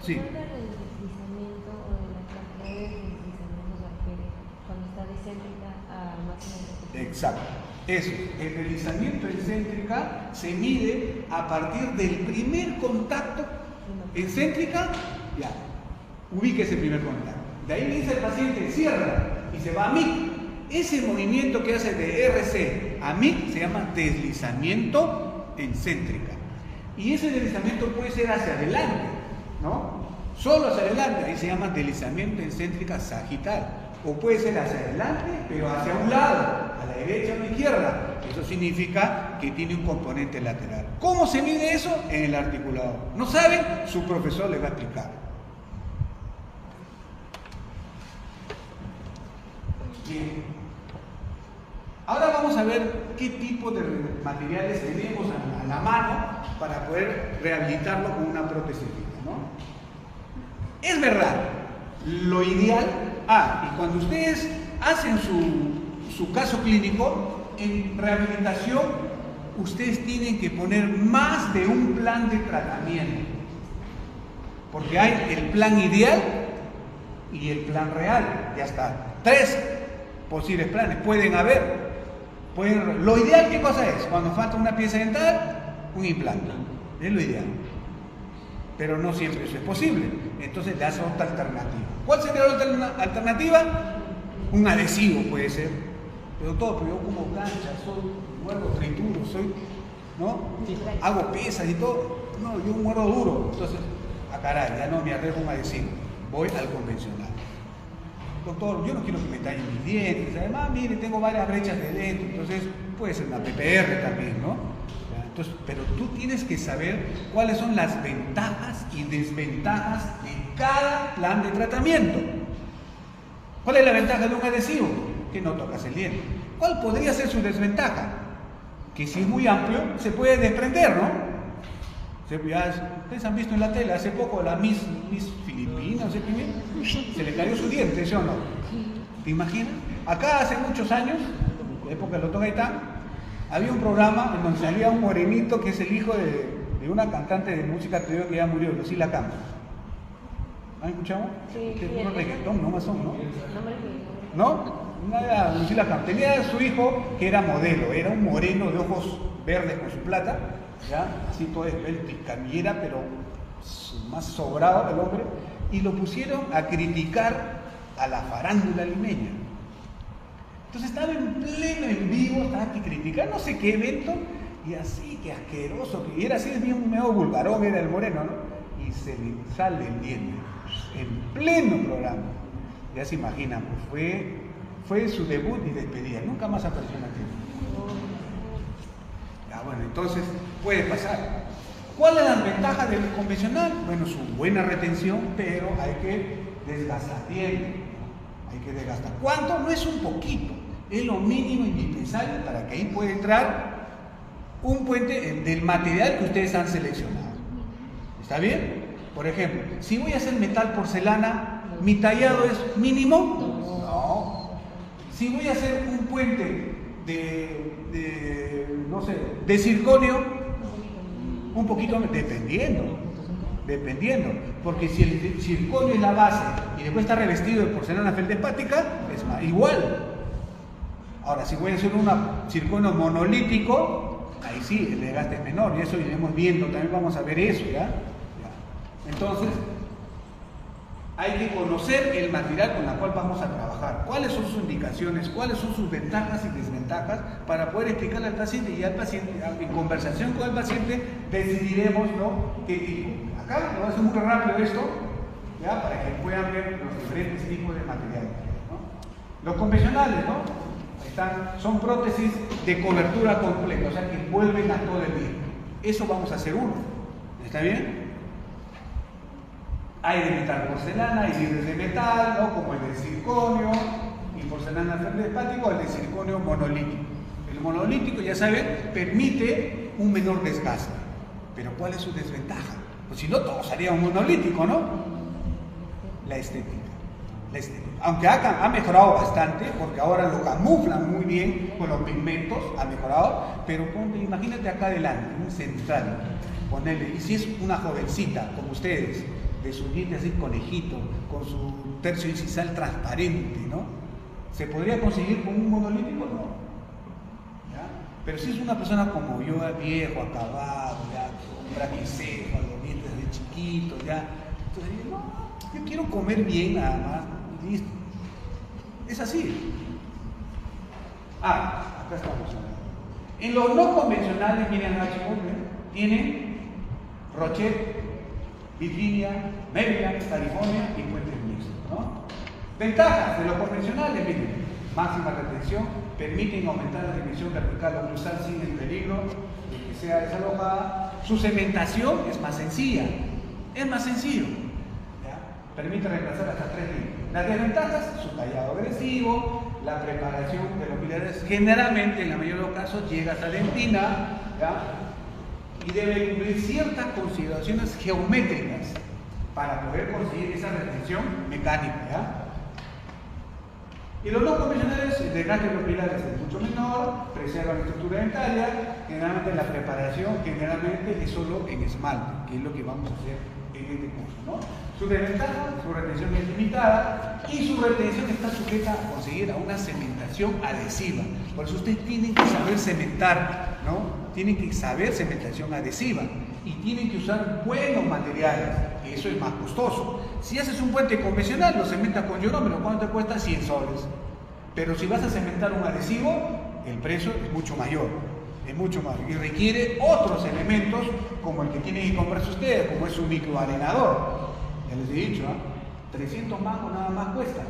Sí. ¿Cuál es el deslizamiento o de la cantidad de deslizamientos se refiere cuando está excéntrica a máxima de? Exacto. Eso, el deslizamiento excéntrica se mide a partir del primer contacto. Excéntrica, ya, ubique ese primer contacto. De ahí le dice al paciente, cierra, y se va a MIC. Ese movimiento que hace de RC a MIC se llama deslizamiento excéntrica. Y ese deslizamiento puede ser hacia adelante, ¿no? Solo hacia adelante, ahí se llama deslizamiento excéntrica sagital. O puede ser hacia adelante, pero hacia un lado, a la derecha o a la izquierda. Eso significa que tiene un componente lateral. ¿Cómo se mide eso? En el articulador. ¿No saben? Su profesor les va a explicar. Bien. Ahora vamos a ver qué tipo de materiales tenemos a la mano para poder rehabilitarlo con una prótesis fija, ¿no? Es verdad, lo ideal, y cuando ustedes hacen su caso clínico, en rehabilitación ustedes tienen que poner más de un plan de tratamiento. Porque hay el plan ideal y el plan real. Ya está. 3 posibles planes. Pueden haber. Lo ideal, ¿qué cosa es? Cuando falta una pieza dental, un implante. Es lo ideal. Pero no siempre eso es posible. Entonces le das otra alternativa. ¿Cuál sería la otra alternativa? Un adhesivo puede ser. Pero yo como cancha, muerdo trituro, ¿no? Hago pesas y todo. No, yo muerdo duro. Entonces, caray, ya no me arreglo un adhesivo. Voy al convencional. Doctor, yo no quiero que me tallen mis dientes. Además, mire, tengo varias brechas de dentro. Entonces, puede ser una PPR también, ¿no? Entonces, pero tú tienes que saber cuáles son las ventajas y desventajas de cada plan de tratamiento. ¿Cuál es la ventaja de un adhesivo? Que no tocas el diente. ¿Cuál podría ser su desventaja? Que si es muy amplio, se puede desprender, ¿no? Ustedes han visto en la tele, hace poco la Miss Filipina, no sé qué, se le cayó su diente, ¿sí o no? ¿Te imaginas? Acá hace muchos años, en la época del doctor Gaitán, había un programa en donde salía un morenito que es el hijo de una cantante de música criolla que ya murió, Lucila Campos. ¿Han escuchado? Sí. Un reggaetón, no más son, ¿no? ¿No? Lucila Campos. Tenía a su hijo que era modelo, era un moreno de ojos verdes con su plata, ¿ya? Así todo esbelto y camillera, pero más sobrado el hombre, y lo pusieron a criticar a la farándula limeña. Entonces estaba en pleno en vivo, estaba aquí criticando no sé qué evento, y así, que asqueroso, y era así, un medio vulgarón, era el moreno, ¿no? Y se le sale el diente, en pleno programa. Ya se imaginan, pues fue su debut y despedida, nunca más apareció en la tele. Ya, bueno, entonces puede pasar. ¿Cuál es la ventaja del convencional? Bueno, su buena retención, pero hay que desgastar diente. Hay que desgastar. ¿Cuánto? No es un poquito, es lo mínimo indispensable para que ahí pueda entrar un puente del material que ustedes han seleccionado. ¿Está bien? Por ejemplo, si voy a hacer metal porcelana, ¿mi tallado es mínimo? No. Si voy a hacer un puente de circonio, un poquito, dependiendo, porque si el circonio es la base y después está revestido de porcelana feldespática, es igual. Ahora, si voy a hacer un circonio monolítico, ahí sí, el desgaste es menor, y eso iremos viendo, también vamos a ver eso, ¿ya? Entonces, hay que conocer el material con el cual vamos a trabajar, cuáles son sus indicaciones, cuáles son sus ventajas y desventajas para poder explicarle al paciente, y al paciente, en conversación con el paciente, decidiremos, ¿no?, qué tipo. Acá lo voy a hacer muy rápido esto, ¿ya?, para que puedan ver los diferentes tipos de materiales, ¿no? Los convencionales, ¿no?, son prótesis de cobertura completa, o sea que envuelven a todo el diente. Eso vamos a hacer uno, ¿está bien? Hay de metal porcelana, hay vidrios de metal, ¿no?, como el de circonio, y porcelana feldespático, el de circonio monolítico. El monolítico, ya saben, permite un menor desgaste. Pero ¿cuál es su desventaja? Pues si no, todos harían un monolítico, ¿no? La estética. Aunque ha mejorado bastante, porque ahora lo camuflan muy bien con los pigmentos, ha mejorado, pero imagínate acá adelante, un central, ponerle, y si es una jovencita como ustedes, de sus dientes así conejito, con su tercio incisal transparente, ¿no? ¿Se podría conseguir con un monolítico? No. ¿Ya? Pero si es una persona como yo, viejo, acabado, ya, con braquicéfalo, dientes de chiquito, ya, entonces no, yo quiero comer bien nada más, listo. Es así. Acá estamos. En los no convencionales, miren, tienen Rochet, Virginia, Maryland, California y puentes mixtos, ¿no? Ventajas de los convencionales, miren, máxima retención, permiten aumentar la dimensión vertical oclusal sin el peligro de que sea desalojada. Su cementación es más sencilla, ¿ya? Permite reemplazar hasta 3 líneas. Las desventajas, su tallado agresivo, la preparación de los pilares, generalmente en la mayoría de los casos llega hasta la dentina, ¿ya?, y debe cumplir ciertas consideraciones geométricas para poder conseguir esa retención mecánica, ¿ya? Y los no convencionales, el desgaste de los pilares es mucho menor, preservan la estructura dentaria, generalmente la preparación generalmente es solo en esmalte, que es lo que vamos a hacer en este curso, ¿no? Su desventaja, su retención es limitada y su retención está sujeta a conseguir a una cementación adhesiva. Por eso ustedes tienen que saber cementar, ¿no? Tienen que saber cementación adhesiva y tienen que usar buenos materiales, que eso es más costoso. Si haces un puente convencional, lo cementas con iorómero, ¿cuánto te cuesta? 100 soles. Pero si vas a cementar un adhesivo, el precio es mucho mayor. Es mucho más y requiere otros elementos como el que tienen que comprarse ustedes, como es un microarenador. Ya les he dicho, 300 mangos nada más cuesta.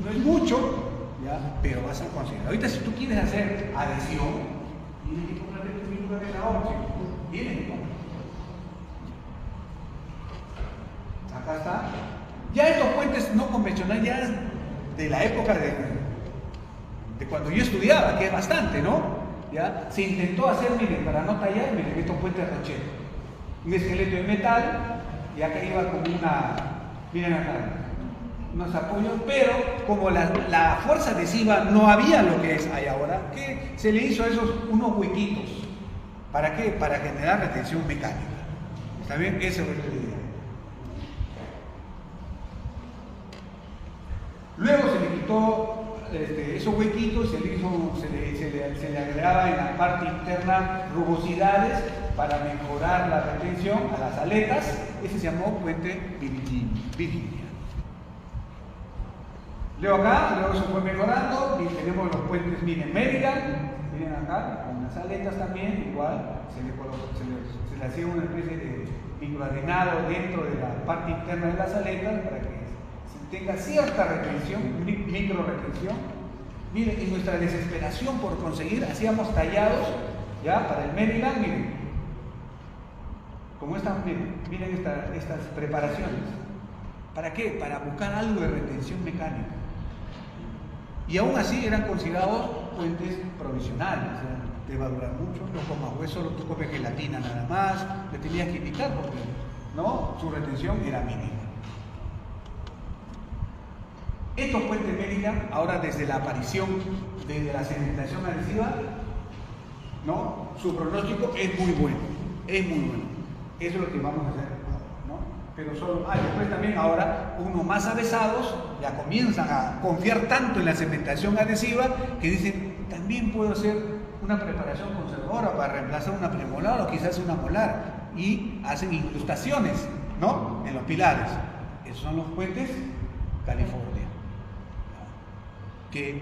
No es mucho, ¿ya? Pero vas a conseguir. Ahorita si tú quieres hacer adhesión, tienes que comprarte tu microarenador. Tienes que comprar. Acá está. Ya estos puentes no convencionales, ya es de la época de cuando yo estudiaba, que es bastante, ¿no? ¿Ya? Se intentó hacer, miren, para no tallar, miren, estos puentes Rocher. Un esqueleto de metal, y acá iba como una, miren acá, unos apoyos, pero como la fuerza adhesiva no había lo que es ahí ahora, que se le hizo a esos unos huequitos. ¿Para qué? Para generar retención mecánica. ¿Está bien? Eso es la idea. Luego se le quitó esos huequitos, se le agregaba en la parte interna rugosidades para mejorar la retención a las aletas. Ese se llamó puente Virginia. Luego acá, luego se fue mejorando y tenemos los puentes, miren, Maryland, miren acá, con las aletas también, igual, se le hacía una especie de microarenado dentro de la parte interna de las aletas para que tenga cierta retención, micro retención. Miren, en nuestra desesperación por conseguir, hacíamos tallados, ya, para el Maryland, miren, como están, miren estas preparaciones. ¿Para qué? Para buscar algo de retención mecánica. Y aún así eran considerados puentes provisionales, o sea, te va a durar mucho, no comas hueso, tú comes gelatina nada más, le tenías que indicar porque, ¿no? Su retención era mínima. Estos puentes Maryland, ahora desde la aparición, desde la cementación adhesiva, ¿no? Su pronóstico es muy bueno, es muy bueno. Eso es lo que vamos a hacer, ¿no? Pero solo, después también ahora, unos más avesados ya comienzan a confiar tanto en la cementación adhesiva que dicen, también puedo hacer una preparación conservadora para reemplazar una premolar o quizás una molar, y hacen incrustaciones, ¿no? En los pilares. Esos son los puentes California. Que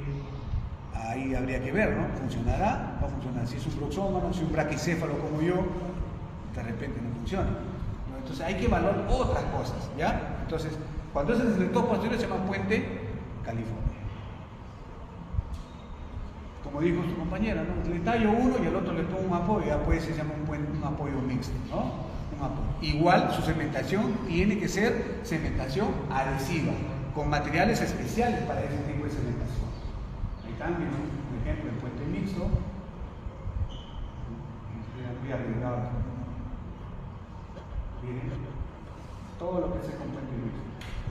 ahí habría que ver, ¿no? ¿Funcionará? ¿No funcionará? Si es un proxómano, si es un braquicéfalo como yo, de repente no funciona, ¿no? Entonces hay que evaluar otras cosas, ¿ya? Entonces, cuando es el sector posterior se llama puente California. Como dijo su compañera, ¿no? Le tallo uno y al otro le pongo un apoyo, ya pues se llama un apoyo mixto, ¿no? Un apoyo. Igual su cementación tiene que ser cementación adhesiva, con materiales especiales para ese tipo de cementación. Ahí también, ¿no? Por ejemplo, el puente mixto, muy arriesgado. Miren, todo lo que se con puente mixto.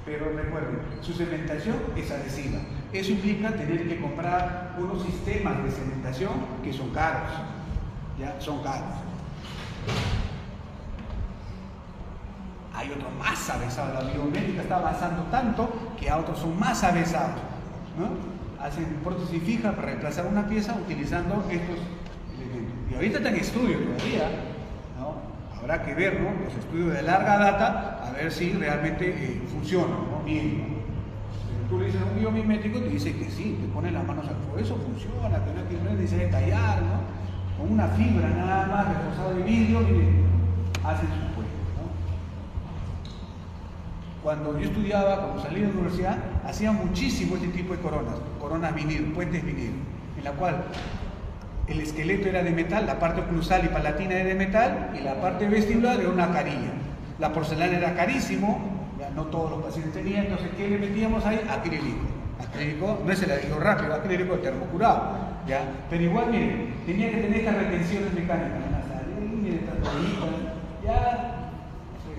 Pero recuerden, su cementación es adhesiva. Eso implica tener que comprar unos sistemas de cementación que son caros. ¿Ya? Son caros. Hay otros más avesados. La biomédica está avanzando tanto que a otros son más avesados, ¿no? Hacen prótesis fija para reemplazar una pieza utilizando estos elementos. Y ahorita está en estudio todavía, ¿no? Habrá que ver, ¿no? Los estudios de larga data, a ver si realmente funciona, ¿no? Bien. Pero tú le dices a un biomimético y te dice que sí, te pones las manos al fuego, eso funciona, que no hay que necesitar tallar, ¿no? Con una fibra nada más reforzada de vidrio, y hacen su puente. Cuando yo estudiaba, cuando salí de la universidad, hacía muchísimo este tipo de coronas vinil, puentes vinil, en la cual el esqueleto era de metal, la parte oclusal y palatina era de metal y la parte vestibular era una carilla. La porcelana era carísimo, ya no todos los pacientes tenían, entonces ¿qué le metíamos ahí? Acrílico. Acrílico, no es el acrílico rápido, acrílico termocurado, ¿ya? Pero igual, miren, tenía que tener estas retenciones mecánicas, miren, estas ya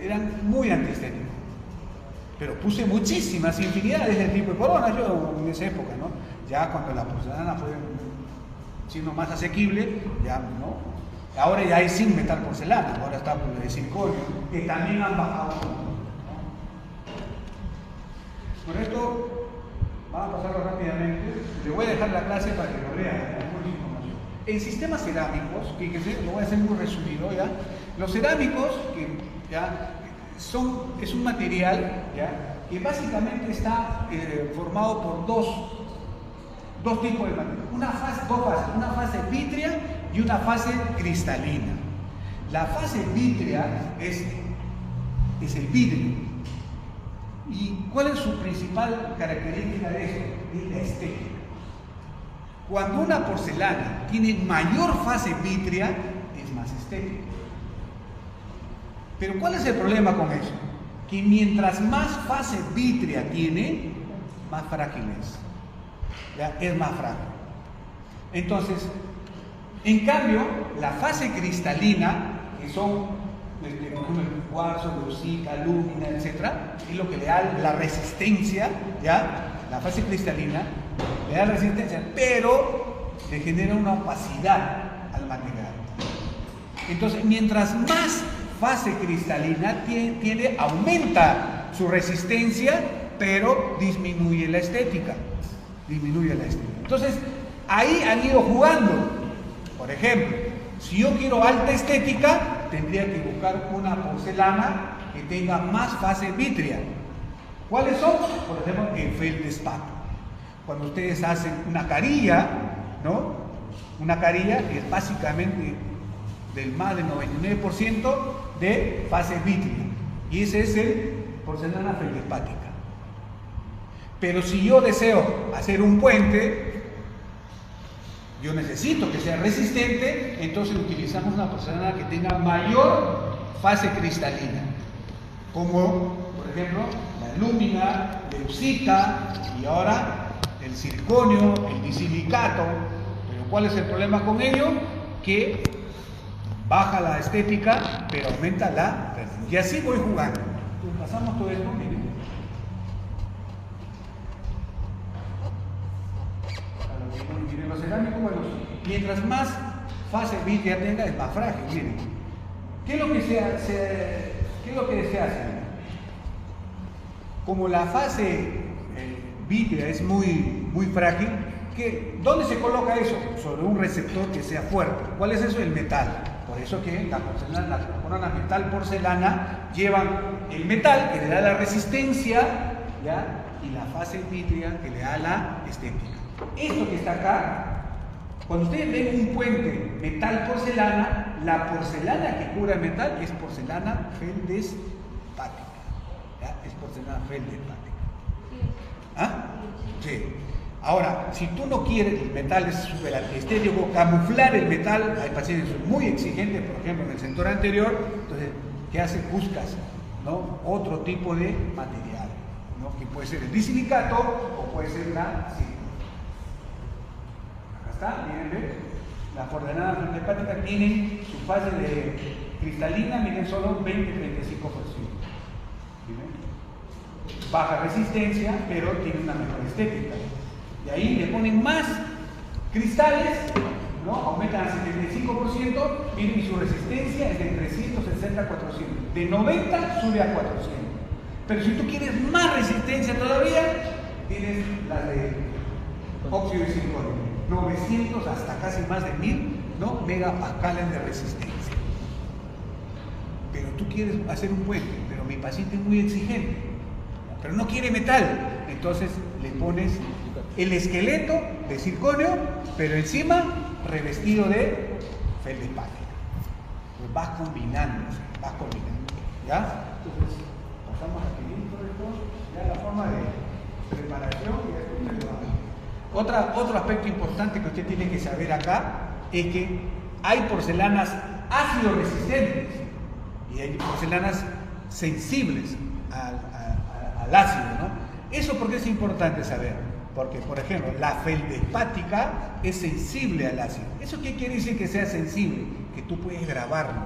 eran muy antiestéticos. Pero puse muchísimas, infinidades de tipo de corona yo en esa época, ¿no? Ya cuando la porcelana fue siendo más asequible, ya no. Ahora ya hay sin metal porcelana, ahora está de circonio, que también han bajado. Por esto, vamos a pasarlo rápidamente. Le voy a dejar la clase para que lo vean. En sistemas cerámicos, fíjense, lo voy a hacer muy resumido, ¿ya? Los cerámicos, que ya es un material, ¿ya?, que básicamente está formado por dos tipos de material. Dos fases, una fase vítrea y una fase cristalina. La fase vítrea es el vidrio. ¿Y cuál es su principal característica de esto? Es la estética. Cuando una porcelana tiene mayor fase vítrea, es más estética. Pero ¿cuál es el problema con eso? Que mientras más fase vítrea tiene, más frágil es. ¿Ya? Es más frágil. Entonces, en cambio, la fase cristalina, que son por ejemplo, el cuarzo, leucita, lúmina, etc., es lo que le da la resistencia, ¿ya? La fase cristalina le da resistencia, pero le genera una opacidad al material. Entonces, mientras más fase cristalina tiene, aumenta su resistencia, pero disminuye la estética. Entonces, ahí han ido jugando. Por ejemplo, si yo quiero alta estética, tendría que buscar una porcelana que tenga más fase vítrea. ¿Cuáles son? Por ejemplo, el feldespato. Cuando ustedes hacen una carilla, ¿no? Una carilla es básicamente del más del 99% de fase vítrea. Y ese es el porcelana feldespática. Pero si yo deseo hacer un puente, yo necesito que sea resistente, entonces utilizamos una porcelana que tenga mayor fase cristalina, como por ejemplo la lúmina, leucita y ahora el circonio, el disilicato. Pero ¿cuál es el problema con ello? Que baja la estética, pero aumenta la resistencia. Y así voy jugando. Entonces pasamos todo esto, miren. Miren, los cerámicos, bueno, mientras más fase vítrea tenga, es más frágil. Miren, ¿qué es lo que se hace? Como la fase vítrea es muy frágil, ¿dónde se coloca eso? Sobre un receptor que sea fuerte. ¿Cuál es eso? El metal. Por eso que la corona metal porcelana llevan el metal que le da la resistencia, ¿ya?, y la fase vítrea que le da la estética. Esto que está acá, cuando ustedes ven un puente metal porcelana, la porcelana que cubre el metal es porcelana feldespática. ¿Ya? Es porcelana feldespática. ¿Ah? Sí. Ahora, si tú no quieres, el metal es súper estético, camuflar el metal, hay pacientes que son muy exigentes, por ejemplo en el sector anterior, entonces, ¿qué hacen? Buscas, ¿no?, otro tipo de material, ¿no?, que puede ser el disilicato o puede ser la circonio. Miren, la porcelana feldespática tiene su fase de cristalina, miren, solo 20-35%. Baja resistencia, pero tiene una mejor estética. Y ahí le ponen más cristales, ¿no?, aumentan al 75%, miren, y su resistencia es de 360 a 400. De 90 sube a 400. Pero si tú quieres más resistencia todavía, tienes la de óxido de circonio. 900 hasta casi más de 1000, ¿no?, megapascales de resistencia. Pero tú quieres hacer un puente, pero mi paciente es muy exigente, pero no quiere metal, entonces le pones el esqueleto de circonio, pero encima revestido de feldespática. Pues vas combinando, ¿ya? Entonces pasamos aquí todo esto, ya la forma de preparación y esto. Otro aspecto importante que usted tiene que saber acá es que hay porcelanas ácido resistentes y hay porcelanas sensibles al ácido, ¿no? ¿Eso por qué es importante saber? Porque, por ejemplo, la feldespática es sensible al ácido. ¿Eso qué quiere decir que sea sensible? Que tú puedes grabarlo.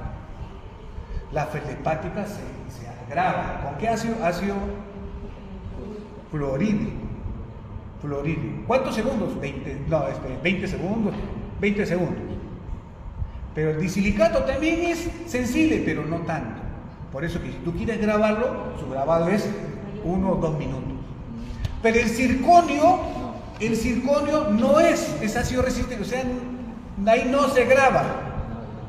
La feldespática se graba. ¿Con qué ácido? Ácido Fluoridio. Fluoridio. ¿Cuántos segundos? 20 segundos. 20 segundos. Pero el disilicato también es sensible, pero no tanto. Por eso que si tú quieres grabarlo, su grabado es 1 o 2 minutos. Pero el circonio no es ácido resistente, o sea, ahí no se graba,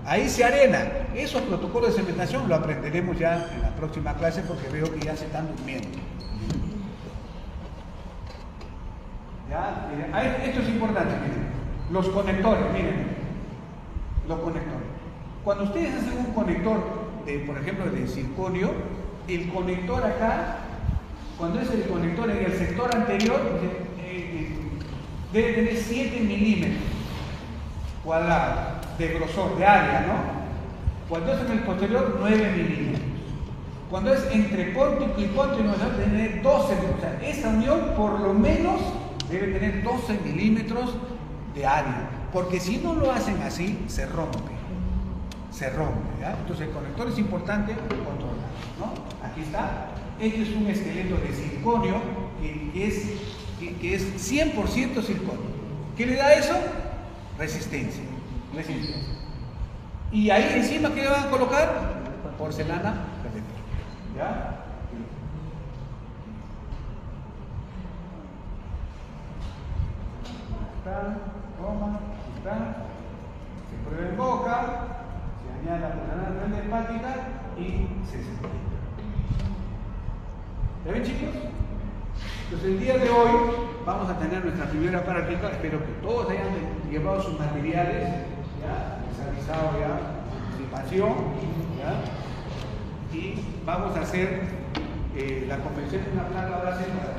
ahí se arena. Esos protocolos de cementación lo aprenderemos ya en la próxima clase porque veo que ya se están durmiendo. ¿Ya? Esto es importante, miren. Los conectores, miren. Los conectores. Cuando ustedes hacen un conector, por ejemplo, de circonio, el conector acá, cuando es el conector en el sector anterior, debe tener 7 milímetros cuadrados de grosor, de área, ¿no? Cuando es en el posterior, 9 milímetros. Cuando es entre póntico y póntico, debe tener 12 milímetros. O sea, esa unión por lo menos debe tener 12 milímetros de área. Porque si no lo hacen así, se rompe. Se rompe, ¿ya? Entonces el conector es importante controlar, ¿no? Aquí está. Este es un esqueleto de circonio que es 100% circonio. ¿Qué le da eso? Resistencia. Y ahí encima, ¿qué le van a colocar? Porcelana perfecta. ¿Ya? Toma, se prueba en boca, se añade la porcelana hepática y se separa. ¿Ya ven, chicos? Entonces el día de hoy vamos a tener nuestra primera práctica. Espero que todos hayan llevado sus materiales, ¿ya? Les he avisado ya anticipación, ¿ya? Y vamos a hacer la confección de una placa base para